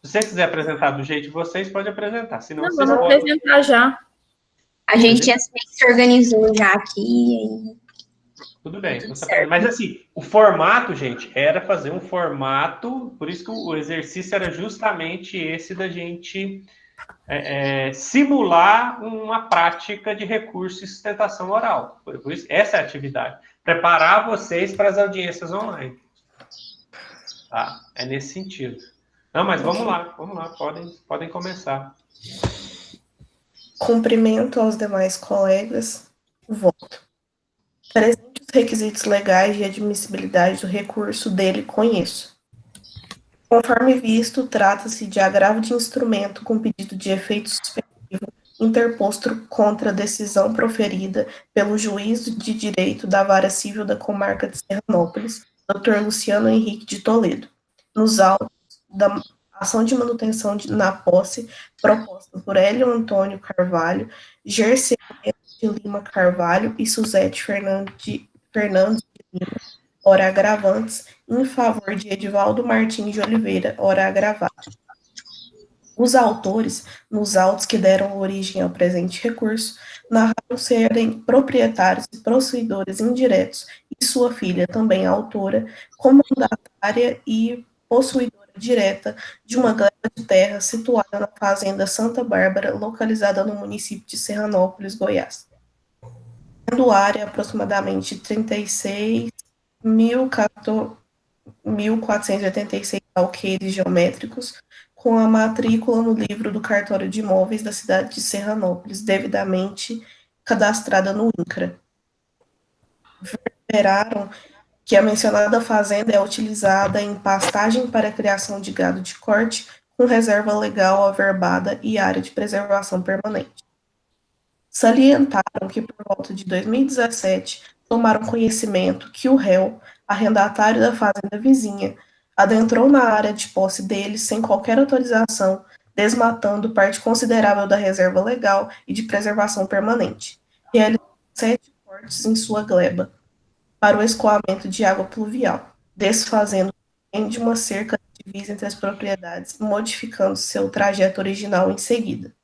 Se você quiser apresentar do jeito de vocês, pode apresentar. Senão, vocês vamos apresentar já. A gente se organizou já aqui. Tudo bem. Mas assim, o formato, gente, era fazer um formato, por isso que o exercício era justamente esse da gente simular uma prática de recurso e sustentação oral. Por isso, essa é a atividade. Preparar vocês para as audiências online. Tá? É nesse sentido. Não, mas vamos lá, podem começar. Cumprimento aos demais colegas, voto. Presente os requisitos legais de admissibilidade do recurso dele, conheço. Conforme visto, trata-se de agravo de instrumento com pedido de efeito suspensivo interposto contra a decisão proferida pelo juiz de direito da Vara Civil da Comarca de Serranópolis, Dr. Luciano Henrique de Toledo, nos autos da ação de manutenção na posse proposta por Hélio Antônio Carvalho, Gercê de Lima Carvalho e Suzete Fernandes de Lima, ora agravantes, em favor de Edivaldo Martins de Oliveira, ora agravado. Os autores, nos autos que deram origem ao presente recurso, narraram serem proprietários e possuidores indiretos, e sua filha, também autora, comandatária e possuidora direta de uma gleba de terra situada na fazenda Santa Bárbara, localizada no município de Serranópolis, Goiás. Tendo área aproximadamente 36.486 alqueires geométricos, com a matrícula no livro do cartório de imóveis da cidade de Serranópolis, devidamente cadastrada no INCRA. Verberaram que a mencionada fazenda é utilizada em pastagem para a criação de gado de corte, com reserva legal averbada e área de preservação permanente. Salientaram que, por volta de 2017, tomaram conhecimento que o réu, arrendatário da fazenda vizinha, adentrou na área de posse deles sem qualquer autorização, desmatando parte considerável da reserva legal e de preservação permanente, realizando 7 cortes em sua gleba, para o escoamento de água pluvial, desfazendo de uma cerca de divisa entre as propriedades, modificando seu trajeto original em seguida.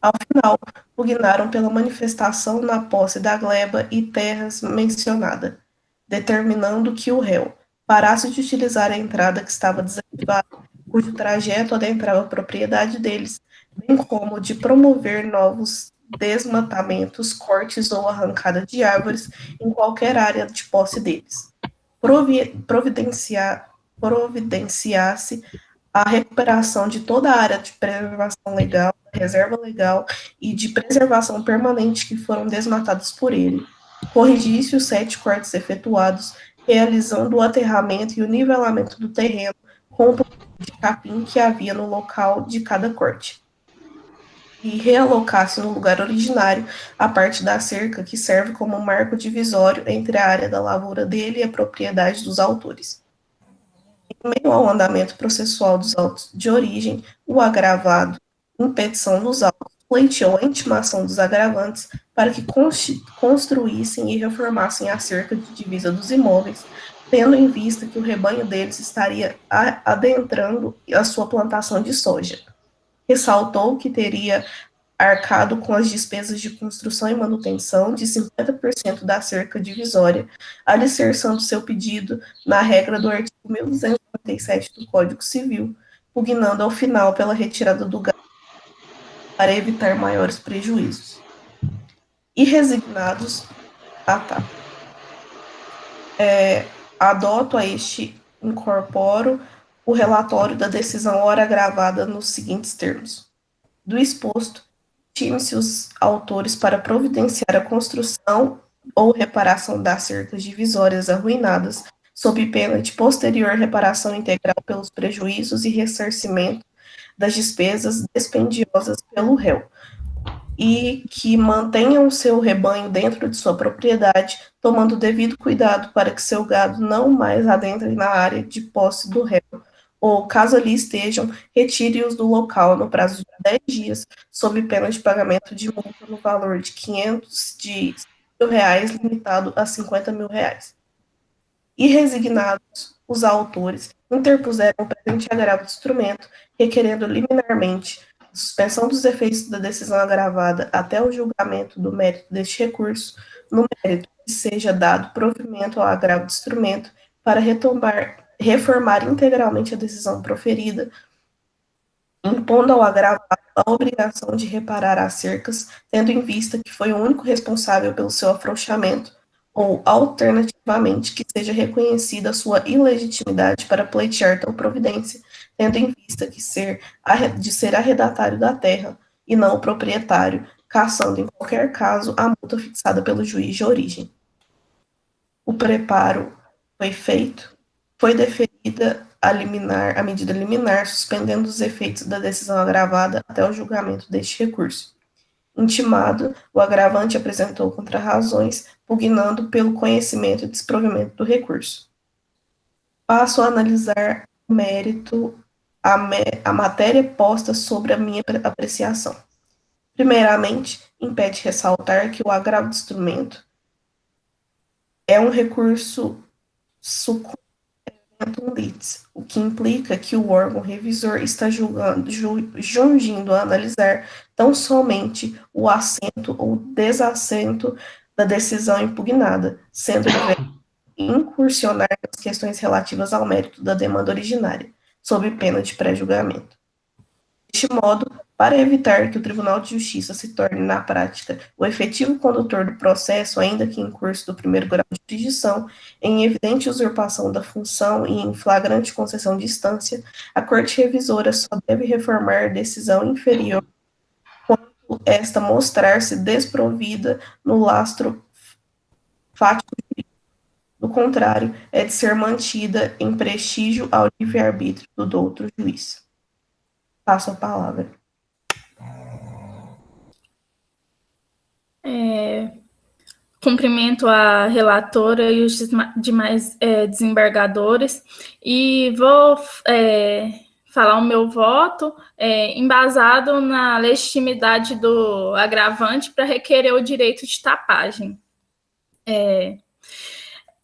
Ao final, pugnaram pela manifestação na posse da gleba e terras mencionada, determinando que o réu parasse de utilizar a entrada que estava desativada, cujo trajeto adentrava a propriedade deles, bem como de promover novos desmatamentos, cortes ou arrancada de árvores em qualquer área de posse deles. Providenciasse a recuperação de toda a área de preservação legal, reserva legal e de preservação permanente que foram desmatados por ele. Corrigisse os 7 cortes efetuados, realizando o aterramento e o nivelamento do terreno com o de capim que havia no local de cada corte. E realocasse no lugar originário a parte da cerca que serve como marco divisório entre a área da lavoura dele e a propriedade dos autores. Em meio ao andamento processual dos autos de origem, o agravado, em petição dos autos, pleiteou a intimação dos agravantes para que construíssem e reformassem a cerca de divisa dos imóveis, tendo em vista que o rebanho deles estaria adentrando a sua plantação de soja. Ressaltou que teria arcado com as despesas de construção e manutenção de 50% da cerca divisória, alicerçando seu pedido na regra do artigo 1297 do Código Civil, pugnando ao final pela retirada do gado para evitar maiores prejuízos. E resignados, adoto a este incorporo o relatório da decisão ora gravada nos seguintes termos. Do exposto, time-se os autores para providenciar a construção ou reparação das cercas divisórias arruinadas, sob pena de posterior reparação integral pelos prejuízos e ressarcimento das despesas despendiosas pelo réu, e que mantenham seu rebanho dentro de sua propriedade, tomando devido cuidado para que seu gado não mais adentre na área de posse do réu, ou, caso ali estejam, retire-os do local no prazo de 10 dias, sob pena de pagamento de multa no valor de R$ 500 limitado a R$ 50.000. E resignados, os autores interpuseram o presente agravo de instrumento, requerendo liminarmente a suspensão dos efeitos da decisão agravada até o julgamento do mérito deste recurso, no mérito que seja dado provimento ao agravo de instrumento para reformar integralmente a decisão proferida, impondo ao agravado a obrigação de reparar as cercas, tendo em vista que foi o único responsável pelo seu afrouxamento, ou, alternativamente, que seja reconhecida a sua ilegitimidade para pleitear tal providência, tendo em vista que de ser arrendatário da terra, e não o proprietário, cassando, em qualquer caso, a multa fixada pelo juiz de origem. O preparo foi feito, foi deferida a medida liminar, suspendendo os efeitos da decisão agravada até o julgamento deste recurso. Intimado, o agravante apresentou contrarrazões, pugnando pelo conhecimento e desprovimento do recurso. Passo a analisar o mérito, a matéria posta sobre a minha apreciação. Primeiramente, impede ressaltar que o agravo de instrumento é um recurso o que implica que o órgão revisor está jungindo a analisar tão somente o assento ou desassento da decisão impugnada, sendo incursionar nas questões relativas ao mérito da demanda originária, sob pena de pré-julgamento. Deste modo, para evitar que o Tribunal de Justiça se torne, na prática, o efetivo condutor do processo, ainda que em curso do primeiro grau de jurisdição, em evidente usurpação da função e em flagrante concessão de instância, a Corte Revisora só deve reformar decisão inferior quando esta mostrar-se desprovida no lastro fático jurídico, Do contrário, é de ser mantida em prestígio ao livre-arbítrio do outro juiz. Passo a palavra. Cumprimento a relatora e os demais desembargadores e vou falar o meu voto embasado na legitimidade do agravante para requerer o direito de tapagem.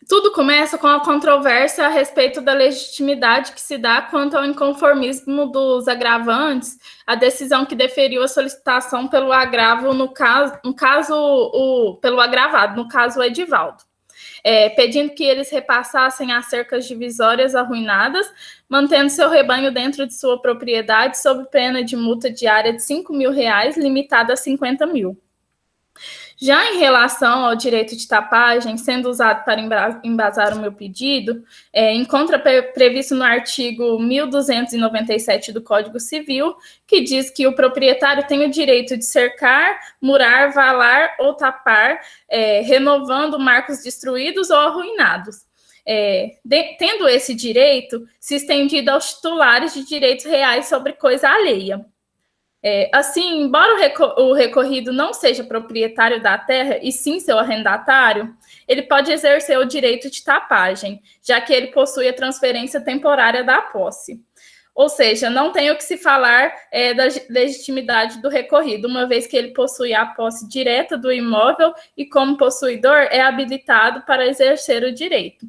Tudo começa com a controvérsia a respeito da legitimidade que se dá quanto ao inconformismo dos agravantes, a decisão que deferiu a solicitação pelo agravo, pelo agravado, no caso o Edivaldo, pedindo que eles repassassem as cercas divisórias arruinadas, mantendo seu rebanho dentro de sua propriedade sob pena de multa diária de R$5.000, limitada a 50 mil. Já em relação ao direito de tapagem, sendo usado para embasar o meu pedido, encontra previsto no artigo 1297 do Código Civil, que diz que o proprietário tem o direito de cercar, murar, valar ou tapar, renovando marcos destruídos ou arruinados. Tendo esse direito, se estendido aos titulares de direitos reais sobre coisa alheia. Assim, embora o recorrido não seja proprietário da terra e sim seu arrendatário, ele pode exercer o direito de tapagem, já que ele possui a transferência temporária da posse. Ou seja, não tem o que se falar da legitimidade do recorrido, uma vez que ele possui a posse direta do imóvel e, como possuidor, é habilitado para exercer o direito.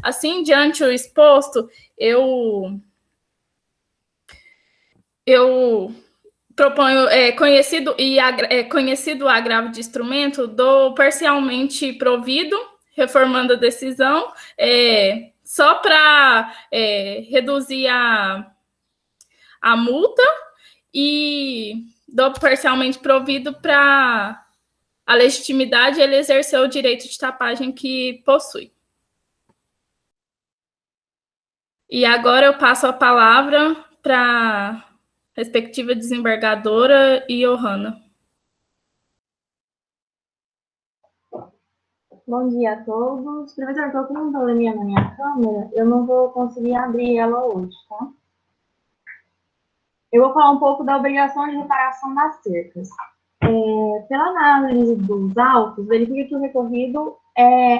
Assim, diante o exposto, eu proponho, conhecido o agravo de instrumento, dou parcialmente provido, reformando a decisão, só para reduzir a multa, e dou parcialmente provido para a legitimidade ele exercer o direito de tapagem que possui. E agora eu passo a palavra para respectiva desembargadora e Johanna. Bom dia a todos. Professor, estou com um probleminha na minha câmera, eu não vou conseguir abrir ela hoje, tá? Eu vou falar um pouco da obrigação de reparação das cercas. Pela análise dos autos, verifica que o recorrido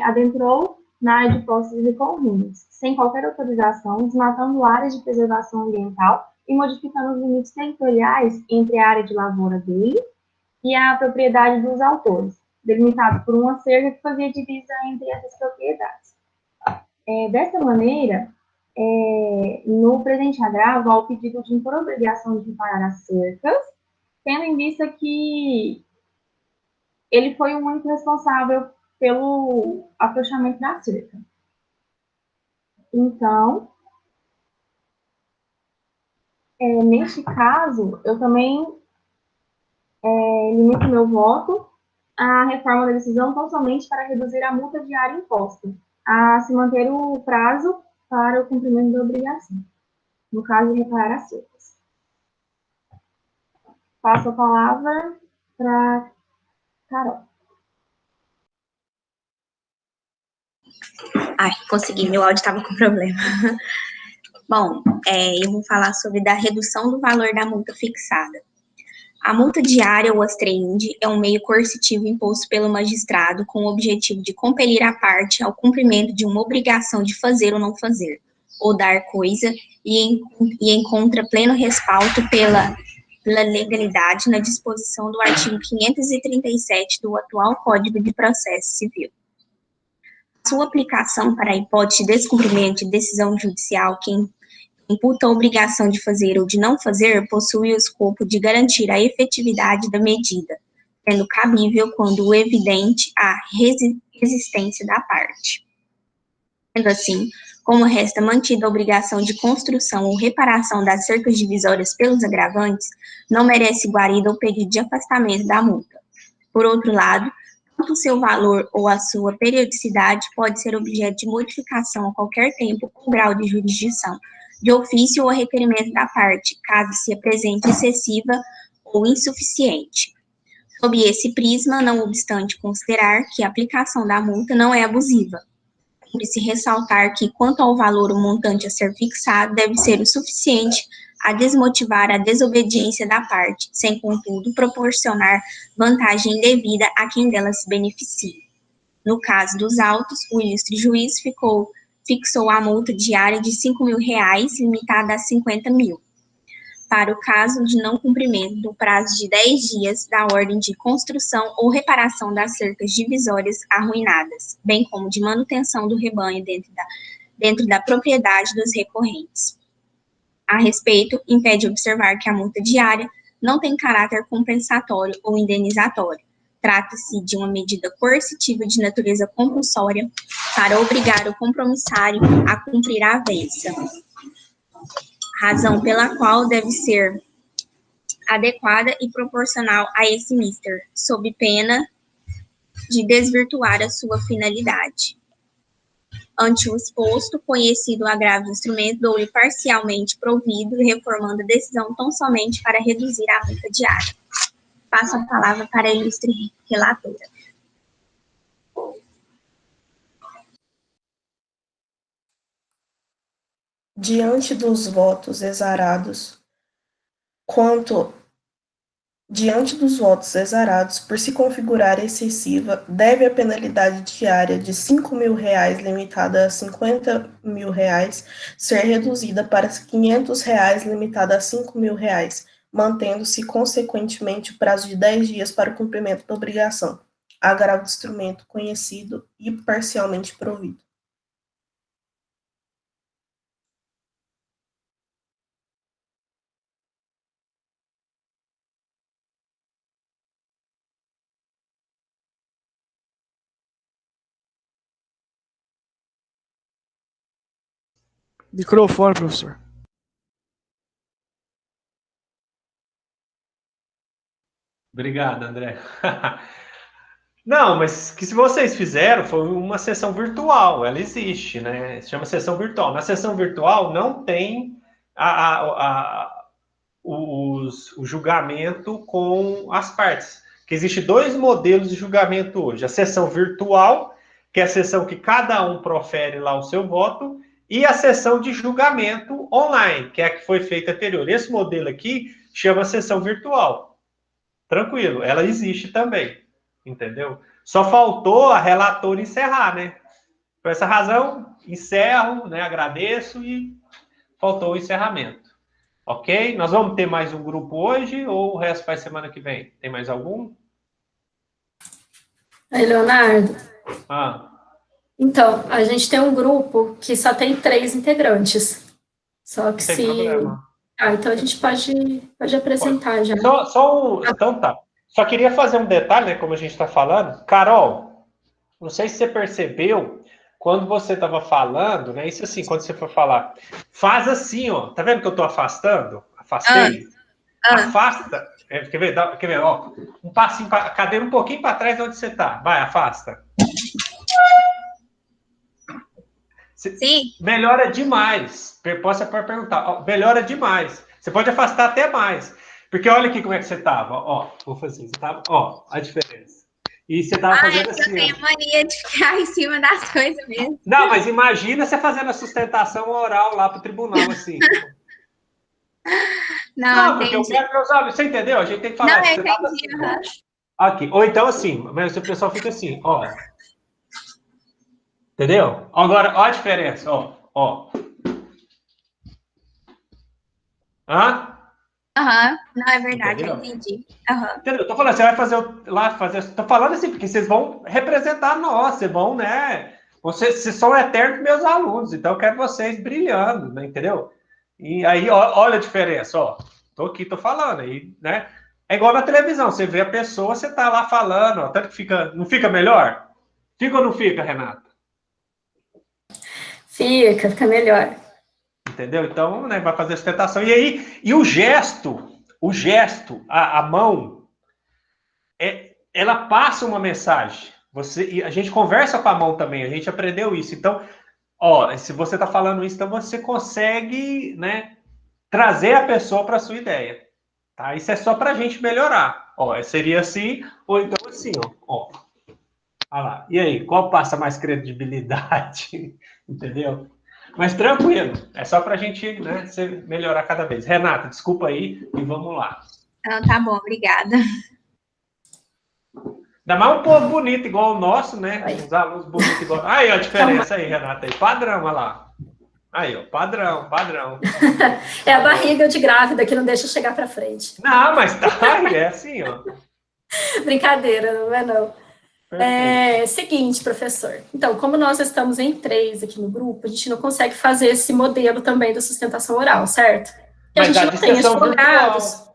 adentrou na área de posses recorrentes, sem qualquer autorização, desmatando áreas de preservação ambiental e modificando os limites territoriais entre a área de lavoura dele e a propriedade dos autores, delimitado por uma cerca que fazia divisa entre essas propriedades. Dessa maneira, no presente agravo, há o pedido de impor obrigação de reparar as cercas, tendo em vista que ele foi o único responsável pelo afrouxamento da cerca. Então, neste caso, eu também limito meu voto à reforma da decisão tão somente para reduzir a multa diária imposta, a se manter o prazo para o cumprimento da obrigação, no caso de reparar as cercas. Passo a palavra para Carol. Ai, consegui, meu áudio estava com problema. Bom, eu vou falar sobre a redução do valor da multa fixada. A multa diária ou astrieinde é um meio coercitivo imposto pelo magistrado com o objetivo de compelir a parte ao cumprimento de uma obrigação de fazer ou não fazer, ou dar coisa, e encontra pleno respaldo pela legalidade na disposição do artigo 537 do atual Código de Processo Civil. Sua aplicação para a hipótese de descumprimento de decisão judicial que imputa a obrigação de fazer ou de não fazer possui o escopo de garantir a efetividade da medida, sendo cabível quando evidente a resistência da parte. Sendo assim, como resta mantida a obrigação de construção ou reparação das cercas divisórias pelos agravantes, não merece guarida ou pedido de afastamento da multa. Por outro lado, tanto o seu valor ou a sua periodicidade pode ser objeto de modificação a qualquer tempo com grau de jurisdição, de ofício ou requerimento da parte, caso se apresente excessiva ou insuficiente. Sob esse prisma, não obstante considerar que a aplicação da multa não é abusiva, cumpre-se ressaltar que, quanto ao valor, o montante a ser fixado deve ser o suficiente a desmotivar a desobediência da parte, sem, contudo, proporcionar vantagem indevida a quem dela se beneficie. No caso dos autos, o ilustre juiz fixou a multa diária de R$ 5.000, limitada a 50 mil. Para o caso de não cumprimento do prazo de 10 dias da ordem de construção ou reparação das cercas divisórias arruinadas, bem como de manutenção do rebanho dentro da propriedade dos recorrentes. A respeito, impede observar que a multa diária não tem caráter compensatório ou indenizatório. Trata-se de uma medida coercitiva de natureza compulsória para obrigar o compromissário a cumprir a avença, razão pela qual deve ser adequada e proporcional a esse mister, sob pena de desvirtuar a sua finalidade. Ante o exposto, conhecido o agravo do instrumento, dou-lhe parcialmente provido, reformando a decisão tão somente para reduzir a multa diária. Passo a palavra para a ilustre relatora. Diante dos votos exarados, por se configurar excessiva, deve a penalidade diária de R$ 5.000, limitada a R$ 50.000, ser reduzida para R$ 500, limitada a R$ 5.000, mantendo-se, consequentemente, o prazo de 10 dias para o cumprimento da obrigação. Agravo do instrumento conhecido e parcialmente provido. Microfone, professor. Obrigado, André. Não, mas que se vocês fizeram foi uma sessão virtual, ela existe, né? Se chama sessão virtual. Na sessão virtual não tem o julgamento com as partes. Que existe dois modelos de julgamento hoje. A sessão virtual, que é a sessão que cada um profere lá o seu voto, e a sessão de julgamento online, que é a que foi feita anterior. Esse modelo aqui chama sessão virtual. Tranquilo, ela existe também, entendeu? Só faltou a relatora encerrar, né? Por essa razão, encerro, né? Agradeço e faltou o encerramento. Ok? Nós vamos ter mais um grupo hoje ou o resto vai semana que vem? Tem mais algum? Aí, Leonardo. Ah. Então, a gente tem um grupo que só tem 3 integrantes. Só que Não tem problema. então a gente pode apresentar já. Então tá. Só queria fazer um detalhe, né? Como a gente está falando. Carol, não sei se você percebeu, quando você estava falando, né? Isso assim, quando você for falar, faz assim, ó. Tá vendo que eu estou afastando? Afastei. Afasta. Quer ver? Quer ver? Ó, um passinho, a cadeira um pouquinho para trás de onde você está. Vai, afasta. Sim. Melhora demais. Você pode perguntar. Melhora demais. Você pode afastar até mais. Porque olha aqui como é que você estava. Ó, vou fazer. Você tava, ó, a diferença. E você estava fazendo assim. Eu tenho mania de ficar em cima das coisas mesmo. Não, mas imagina você fazendo a sustentação oral lá para o tribunal, assim. Não, porque eu quero meus olhos. Você entendeu? A gente tem que falar. Não, eu entendi. Assim, aqui. Ou então assim. Mas o pessoal fica assim, ó. Entendeu? Agora, olha a diferença, ó. Hã? Não, é verdade, entendeu? Eu entendi. Entendeu? Tô falando, você vai fazer. Tô falando assim, porque vocês vão representar nós, vocês vão, né? Vocês são eternos meus alunos, então eu quero vocês brilhando, né? Entendeu? E aí, olha a diferença, ó. Tô aqui, tô falando aí, né? É igual na televisão, você vê a pessoa, você tá lá falando, ó, tanto que fica. Não fica melhor? Fica ou não fica, Renata? Fica melhor. Entendeu? Então, né, vai fazer a sustentação. E aí, o gesto, a mão, ela passa uma mensagem. A gente conversa com a mão também, a gente aprendeu isso. Então, ó, se você está falando isso, então você consegue, né, trazer a pessoa para a sua ideia. Tá? Isso é só para a gente melhorar. Ó, seria assim, ou então assim, ó. Olha lá. E aí, qual passa mais credibilidade? Entendeu? Mas tranquilo, é só para a gente, né, melhorar cada vez. Renata, desculpa aí e vamos lá. Tá bom, obrigada. Ainda mais um povo bonito igual o nosso, né? Uns alunos bonitos igual. Aí, ó, a diferença aí, Renata. Aí, padrão, olha lá. Aí, ó, padrão. É a barriga de grávida que não deixa chegar para frente. Não, mas tá, é assim, ó. Brincadeira, não é não. Seguinte, professor. Então, como nós estamos em 3 aqui no grupo, a gente não consegue fazer esse modelo também da sustentação oral, certo? Porque a gente não tem advogados.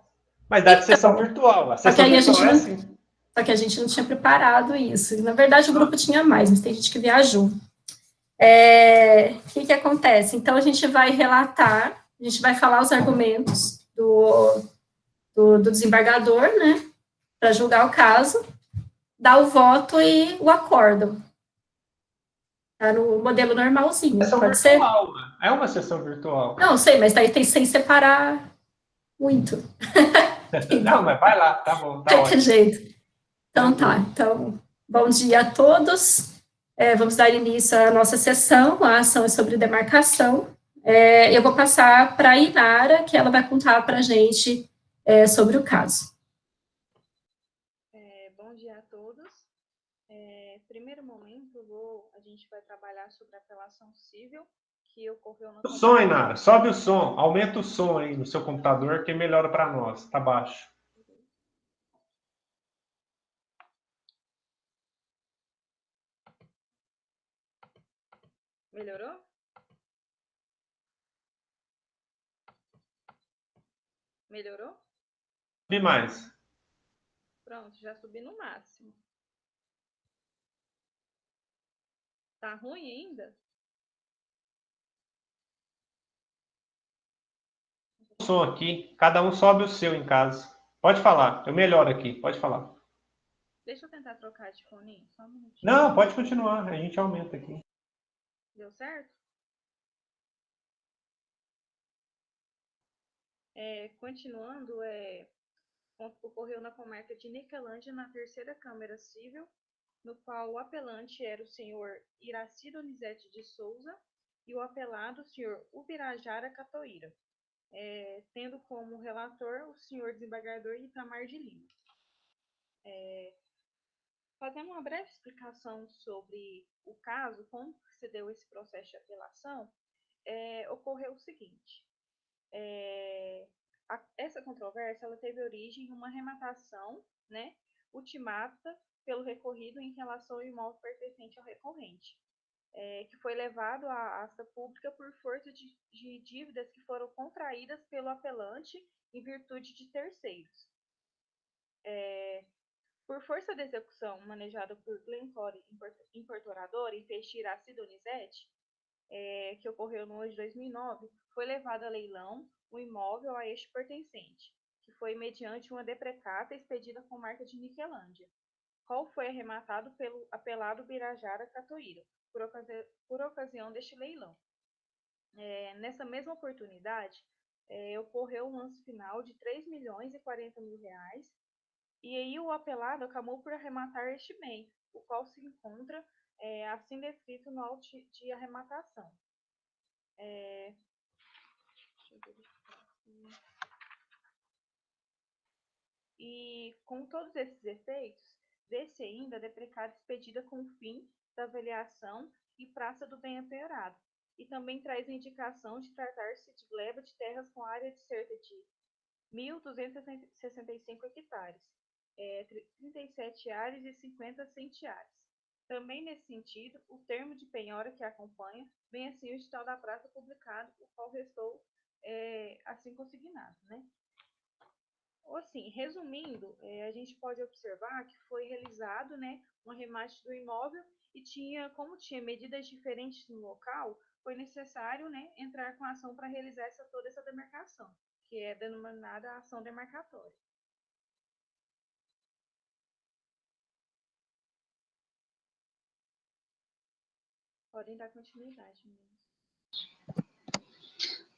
Mas dá de sessão virtual. A sessão virtual é assim. Só que a gente não tinha preparado isso. Na verdade, o grupo tinha mais, mas tem gente que viajou. O que acontece? Então, a gente vai relatar, a gente vai falar os argumentos do desembargador, né, para julgar o caso, dar o voto e o acórdão. Tá no modelo normalzinho, sessão pode virtual, ser? Né? É uma sessão virtual. Não, sei, mas daí tem sem separar muito. Não, mas vai lá, tá bom, tá ótimo. Jeito. Então tá, então, bom dia a todos. Vamos dar início à nossa sessão, a ação é sobre demarcação. Eu vou passar para a Inara, que ela vai contar para a gente sobre o caso. Bom dia a todos. Primeiro momento, a gente vai trabalhar sobre a apelação civil, que ocorreu no... O som, Inara, sobe o som, aumenta o som aí no seu computador, que melhora para nós, tá baixo. Melhorou? Melhorou? Subi mais. Pronto, já subi no máximo. Tá ruim ainda? O som aqui, cada um sobe o seu em casa. Pode falar, eu melhoro aqui, pode falar. Deixa eu tentar trocar de fone, só um minutinho. Não, pode continuar, a gente aumenta aqui. Deu certo? Continuando, ocorreu na comarca de Niquelândia, na terceira Câmara Civil, no qual o apelante era o senhor Iraci Donizete de Souza e o apelado, o senhor Ubirajara Catoira, tendo como relator o senhor desembargador Itamar de Lima. Fazendo uma breve explicação sobre o caso, como se deu esse processo de apelação, ocorreu o seguinte. Essa controvérsia ela teve origem em uma arrematação, né, ultimata pelo recorrido em relação ao imóvel pertencente ao recorrente, que foi levado à asta pública por força de dívidas que foram contraídas pelo apelante em virtude de terceiros. Por força da execução manejada por Glencore Incorporadora e Peixe Iraci Donizete, que ocorreu no ano de 2009, foi levado a leilão o imóvel a este pertencente, que foi mediante uma deprecata expedida com marca de Niquelândia, qual foi arrematado pelo apelado Birajara Catoira, por ocasião deste leilão. Nessa mesma oportunidade, ocorreu um lance final de R$ 3.040.000, e aí o apelado acabou por arrematar este bem, o qual se encontra assim descrito no auto de arrematação. Deixa eu verificar aqui. E com todos esses efeitos, desse ainda a deprecada expedida com o fim da avaliação e praça do bem apenhorado, e também traz a indicação de tratar-se de gleba de terras com área de cerca de 1.265 hectares, 37 ares e 50 centiares. Também nesse sentido, o termo de penhora que acompanha, bem assim o edital da praça publicado, o qual restou assim consignado, né? Assim, resumindo, a gente pode observar que foi realizado, né, um arremate do imóvel e como tinha medidas diferentes no local, foi necessário, né, entrar com a ação para realizar toda essa demarcação, que é denominada ação demarcatória. Podem dar continuidade, meninas.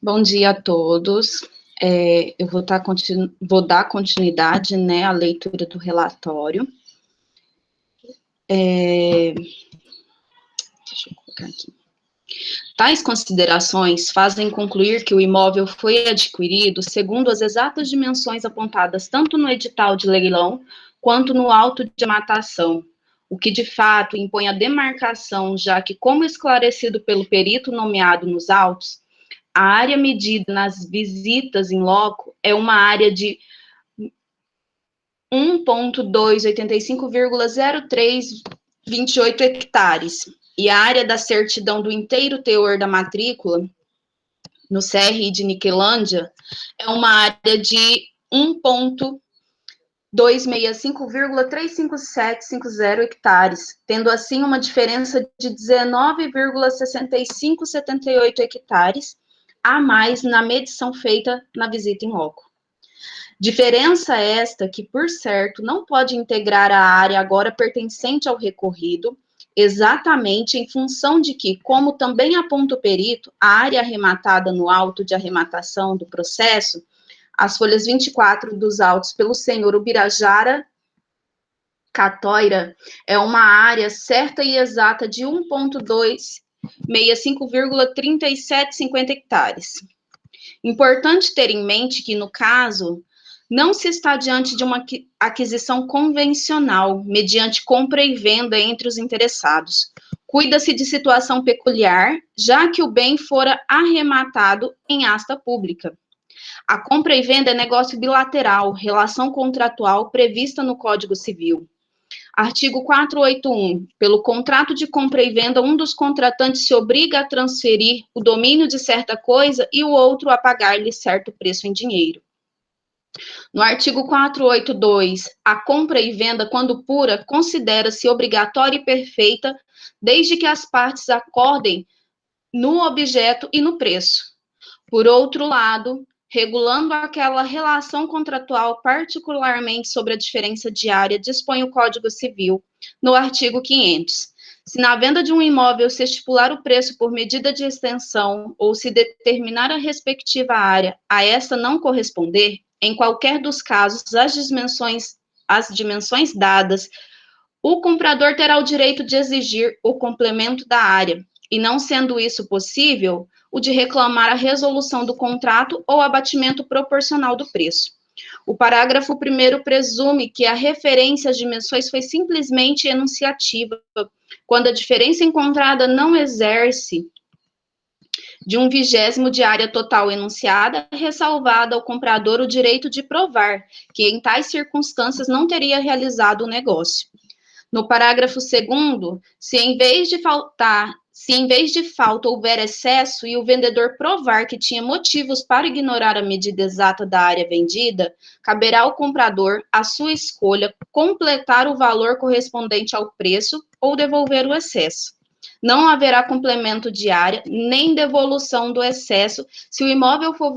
Bom dia a todos. Eu vou dar continuidade, né, à leitura do relatório. Deixa eu colocar aqui. Tais considerações fazem concluir que o imóvel foi adquirido segundo as exatas dimensões apontadas tanto no edital de leilão quanto no auto de matação, o que de fato impõe a demarcação, já que, como esclarecido pelo perito nomeado nos autos, a área medida nas visitas em loco é uma área de 1.285,0328 hectares, e a área da certidão do inteiro teor da matrícula, no CRI de Niquelândia, é uma área de 1.265,35750 hectares, tendo assim uma diferença de 19,6578 hectares a mais na medição feita na visita em loco. Diferença esta que, por certo, não pode integrar a área agora pertencente ao recorrido, exatamente em função de que, como também aponta o perito, a área arrematada no auto de arrematação do processo, as folhas 24 dos autos pelo senhor Ubirajara Catoira, é uma área certa e exata de 1.265,3750 hectares. Importante ter em mente que, no caso, não se está diante de uma aquisição convencional, mediante compra e venda entre os interessados. Cuida-se de situação peculiar, já que o bem fora arrematado em asta pública. A compra e venda é negócio bilateral, relação contratual prevista no Código Civil. Artigo 481. Pelo contrato de compra e venda, um dos contratantes se obriga a transferir o domínio de certa coisa e o outro a pagar-lhe certo preço em dinheiro. No artigo 482, a compra e venda, quando pura, considera-se obrigatória e perfeita, desde que as partes acordem no objeto e no preço. Por outro lado, regulando aquela relação contratual, particularmente sobre a diferença diária, dispõe o Código Civil, no artigo 500. Se na venda de um imóvel se estipular o preço por medida de extensão ou se determinar a respectiva área a esta não corresponder, em qualquer dos casos, as dimensões dadas, o comprador terá o direito de exigir o complemento da área, e não sendo isso possível, o de reclamar a resolução do contrato ou abatimento proporcional do preço. O parágrafo 1º presume que a referência às dimensões foi simplesmente enunciativa, quando a diferença encontrada não exerce de 1/20 de área total enunciada, ressalvado ao comprador o direito de provar que, em tais circunstâncias, não teria realizado o negócio. No parágrafo 2º, se em vez de falta houver excesso e o vendedor provar que tinha motivos para ignorar a medida exata da área vendida, caberá ao comprador, à sua escolha, completar o valor correspondente ao preço ou devolver o excesso. Não haverá complemento de área, nem devolução do excesso, se o imóvel for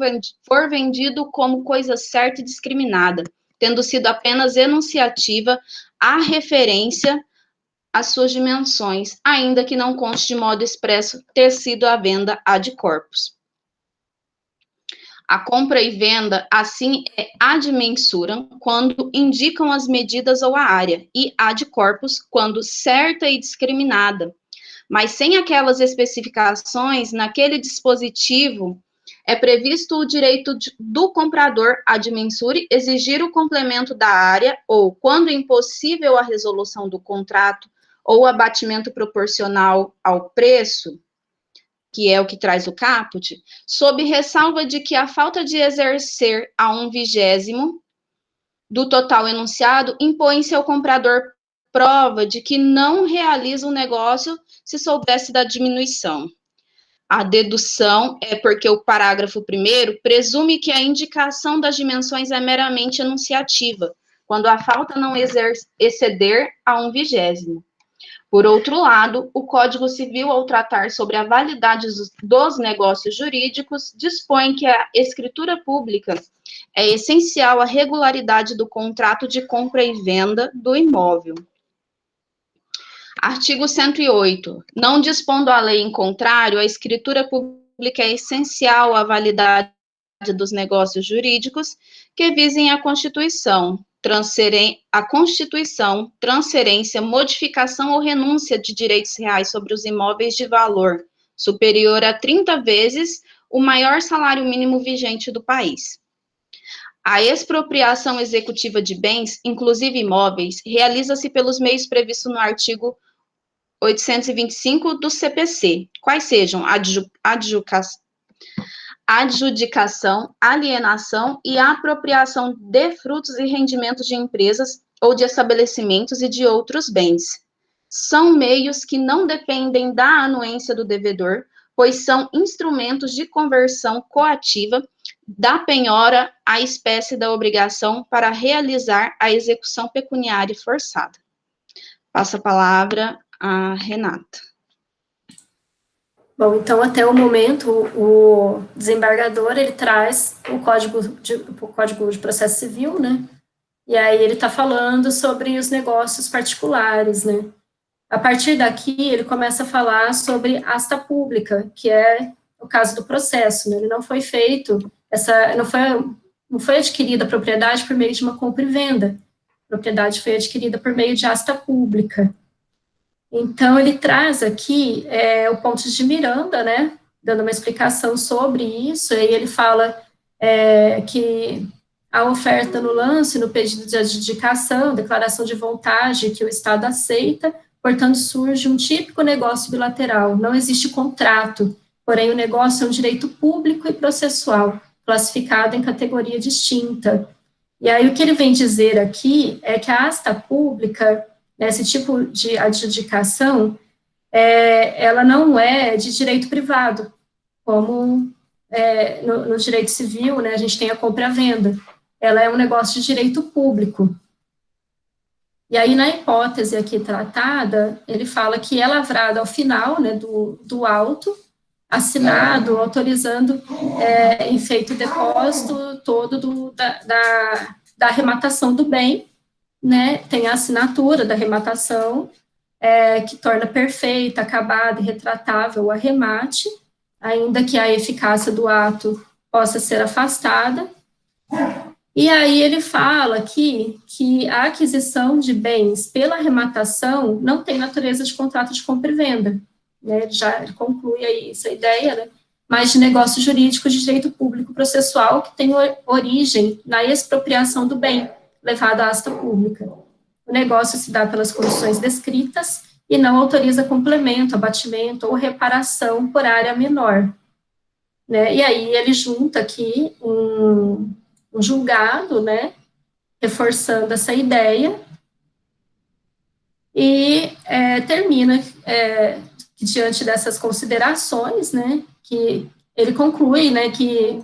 vendido como coisa certa e discriminada, tendo sido apenas enunciativa a referência às suas dimensões, ainda que não conste de modo expresso ter sido a venda ad corpus. A compra e venda, assim, é ad mensuram, quando indicam as medidas ou a área, e ad corpus, quando certa e discriminada, mas sem aquelas especificações, naquele dispositivo, é previsto o direito do comprador ad mensure exigir o complemento da área ou, quando impossível a resolução do contrato ou abatimento proporcional ao preço, que é o que traz o caput, sob ressalva de que a falta de exercer a 1/20 do total enunciado impõe-se ao comprador prova de que não realiza o negócio se soubesse da diminuição. A dedução é porque o parágrafo 1º presume que a indicação das dimensões é meramente enunciativa, quando a falta não exceder a 1/20. Por outro lado, o Código Civil, ao tratar sobre a validade dos negócios jurídicos, dispõe que a escritura pública é essencial à regularidade do contrato de compra e venda do imóvel. Artigo 108. Não dispondo a lei em contrário, a escritura pública é essencial à validade dos negócios jurídicos que visem a constituição, transferência, modificação ou renúncia de direitos reais sobre os imóveis de valor superior a 30 vezes o maior salário mínimo vigente do país. A expropriação executiva de bens, inclusive imóveis, realiza-se pelos meios previstos no artigo 825 do CPC, quais sejam adjudicação, alienação e apropriação de frutos e rendimentos de empresas ou de estabelecimentos e de outros bens. São meios que não dependem da anuência do devedor, pois são instrumentos de conversão coativa da penhora à espécie da obrigação para realizar a execução pecuniária forçada. Passo a palavra a Renata. Bom, então, até o momento, o desembargador, ele traz o Código de Processo Civil, né? E aí ele está falando sobre os negócios particulares, né? A partir daqui, ele começa a falar sobre asta pública, que é o caso do processo, né? Ele não foi feito, não foi adquirida a propriedade por meio de uma compra e venda. A propriedade foi adquirida por meio de asta pública. Então, ele traz aqui o ponto de Miranda, né, dando uma explicação sobre isso, e ele fala que a oferta no lance, no pedido de adjudicação, declaração de vontade que o Estado aceita, portanto, surge um típico negócio bilateral, não existe contrato, porém o negócio é um direito público e processual, classificado em categoria distinta. E aí, o que ele vem dizer aqui é que a asta pública, esse tipo de adjudicação, ela não é de direito privado, como no direito civil, né, a gente tem a compra e a venda. Ela é um negócio de direito público. E aí, na hipótese aqui tratada, ele fala que é lavrado ao final, né, do auto, assinado, autorizando em feito depósito todo da arrematação do bem, né, tem a assinatura da arrematação, que torna perfeita, acabada e retratável o arremate, ainda que a eficácia do ato possa ser afastada. E aí ele fala aqui que a aquisição de bens pela arrematação não tem natureza de contrato de compra e venda, né, ele conclui aí essa ideia, né, mas de negócio jurídico de direito público processual que tem origem na expropriação do bem, levado à asta pública. O negócio se dá pelas condições descritas e não autoriza complemento, abatimento ou reparação por área menor. Né? E aí ele junta aqui um julgado, né, reforçando essa ideia, e termina diante dessas considerações, né, que ele conclui, né, que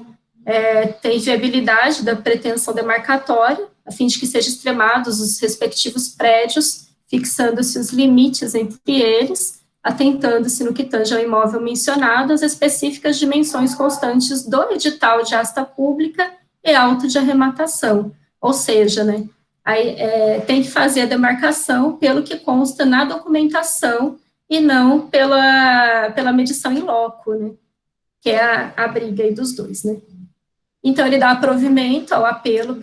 tem viabilidade da pretensão demarcatória, a fim de que sejam extremados os respectivos prédios, fixando-se os limites entre eles, atentando-se no que tange ao imóvel mencionado, as específicas dimensões constantes do edital de asta pública e auto de arrematação, ou seja, né, aí, tem que fazer a demarcação pelo que consta na documentação e não pela medição in loco, né, que é a briga aí dos dois, né. Então, ele dá provimento ao apelo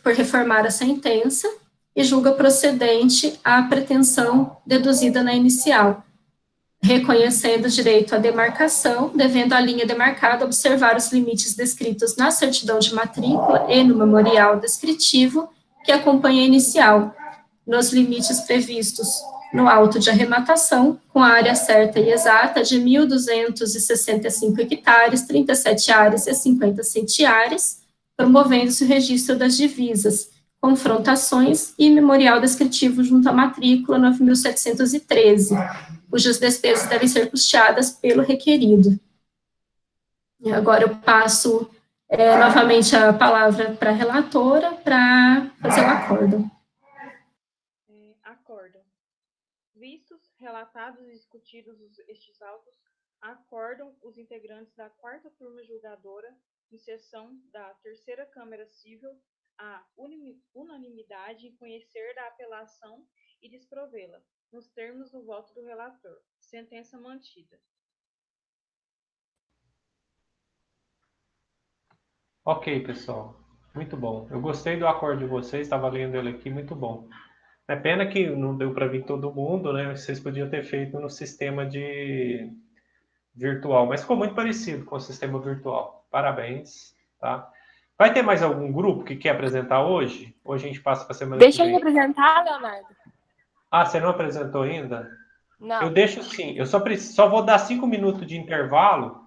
por reformar a sentença e julga procedente a pretensão deduzida na inicial, reconhecendo o direito à demarcação, devendo a linha demarcada observar os limites descritos na certidão de matrícula e no memorial descritivo que acompanha a inicial, nos limites previstos no auto de arrematação, com a área certa e exata de 1.265 hectares, 37 áreas e 50 centiares, promovendo-se o registro das divisas, confrontações e memorial descritivo junto à matrícula 9.713, cujas despesas devem ser custeadas pelo requerido. E agora eu passo novamente a palavra para a relatora para fazer o acordo. Acordo. Vistos, relatados e discutidos estes autos, acordam os integrantes da 4ª turma julgadora, em sessão da 3ª Câmara Civil, a unanimidade em conhecer da apelação e desprovê-la, nos termos do voto do relator. Sentença mantida. Ok, pessoal. Muito bom. Eu gostei do acordo de vocês, estava lendo ele aqui, muito bom. É pena que não deu para vir todo mundo, né? Vocês podiam ter feito no sistema de virtual, mas ficou muito parecido com o sistema virtual. Parabéns, tá? Vai ter mais algum grupo que quer apresentar hoje? Ou a gente passa para a semana que Deixa eu vem? representar, Leonardo. Ah, você não apresentou ainda? Não. Eu deixo sim. Eu só vou dar 5 minutos de intervalo,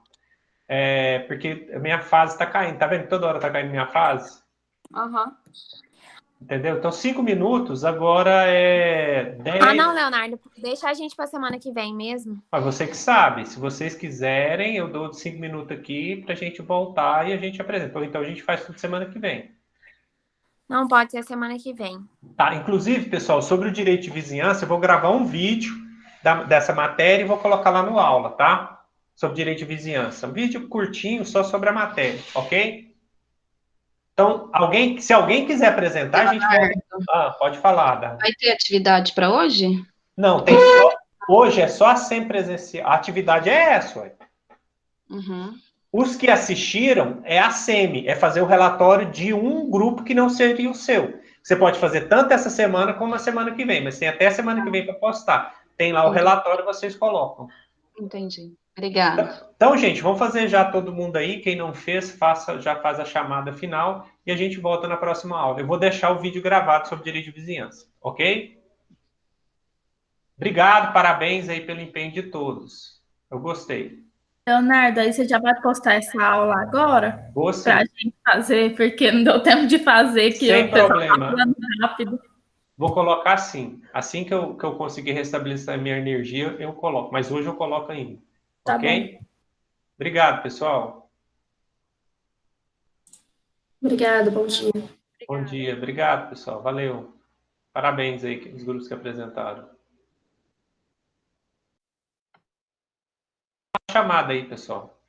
porque a minha fase está caindo. Tá vendo? Toda hora está caindo minha fase. Aham. Entendeu? Então, 5 minutos, agora é 10. Ah, não, Leonardo. Deixa a gente pra semana que vem mesmo. Mas você que sabe. Se vocês quiserem, eu dou 5 minutos aqui para a gente voltar e a gente apresenta. Ou então a gente faz tudo semana que vem. Não pode ser semana que vem. Tá, inclusive, pessoal, sobre o direito de vizinhança, eu vou gravar um vídeo dessa matéria e vou colocar lá no aula, tá? Sobre direito de vizinhança. Um vídeo curtinho só sobre a matéria, ok? Então, se alguém quiser apresentar, a gente pode falar, Dani. Vai ter atividade para hoje? Não, hoje é só a semipresencial. A atividade é essa, ué. Uhum. Os que assistiram é a SEMI, é fazer o relatório de um grupo que não seria o seu. Você pode fazer tanto essa semana como a semana que vem, mas tem até a semana que vem para postar. Tem lá o relatório, vocês colocam. Entendi. Obrigada. Então, gente, vamos fazer já todo mundo aí. Quem não fez, já faz a chamada final e a gente volta na próxima aula. Eu vou deixar o vídeo gravado sobre direito de vizinhança, ok? Obrigado, parabéns aí pelo empenho de todos. Eu gostei. Leonardo, aí você já vai postar essa aula agora? Vou sim. Pra gente fazer, porque não deu tempo de fazer, que Sem o pessoal problema. tá falando rápido. Vou colocar assim. Assim que eu conseguir restabelecer a minha energia, eu coloco. Mas hoje eu coloco ainda. Tá ok? Bom. Obrigado, pessoal. Obrigada, bom dia. Bom dia. Obrigado, pessoal. Valeu. Parabéns aí, os grupos que apresentaram. Chamada aí, pessoal.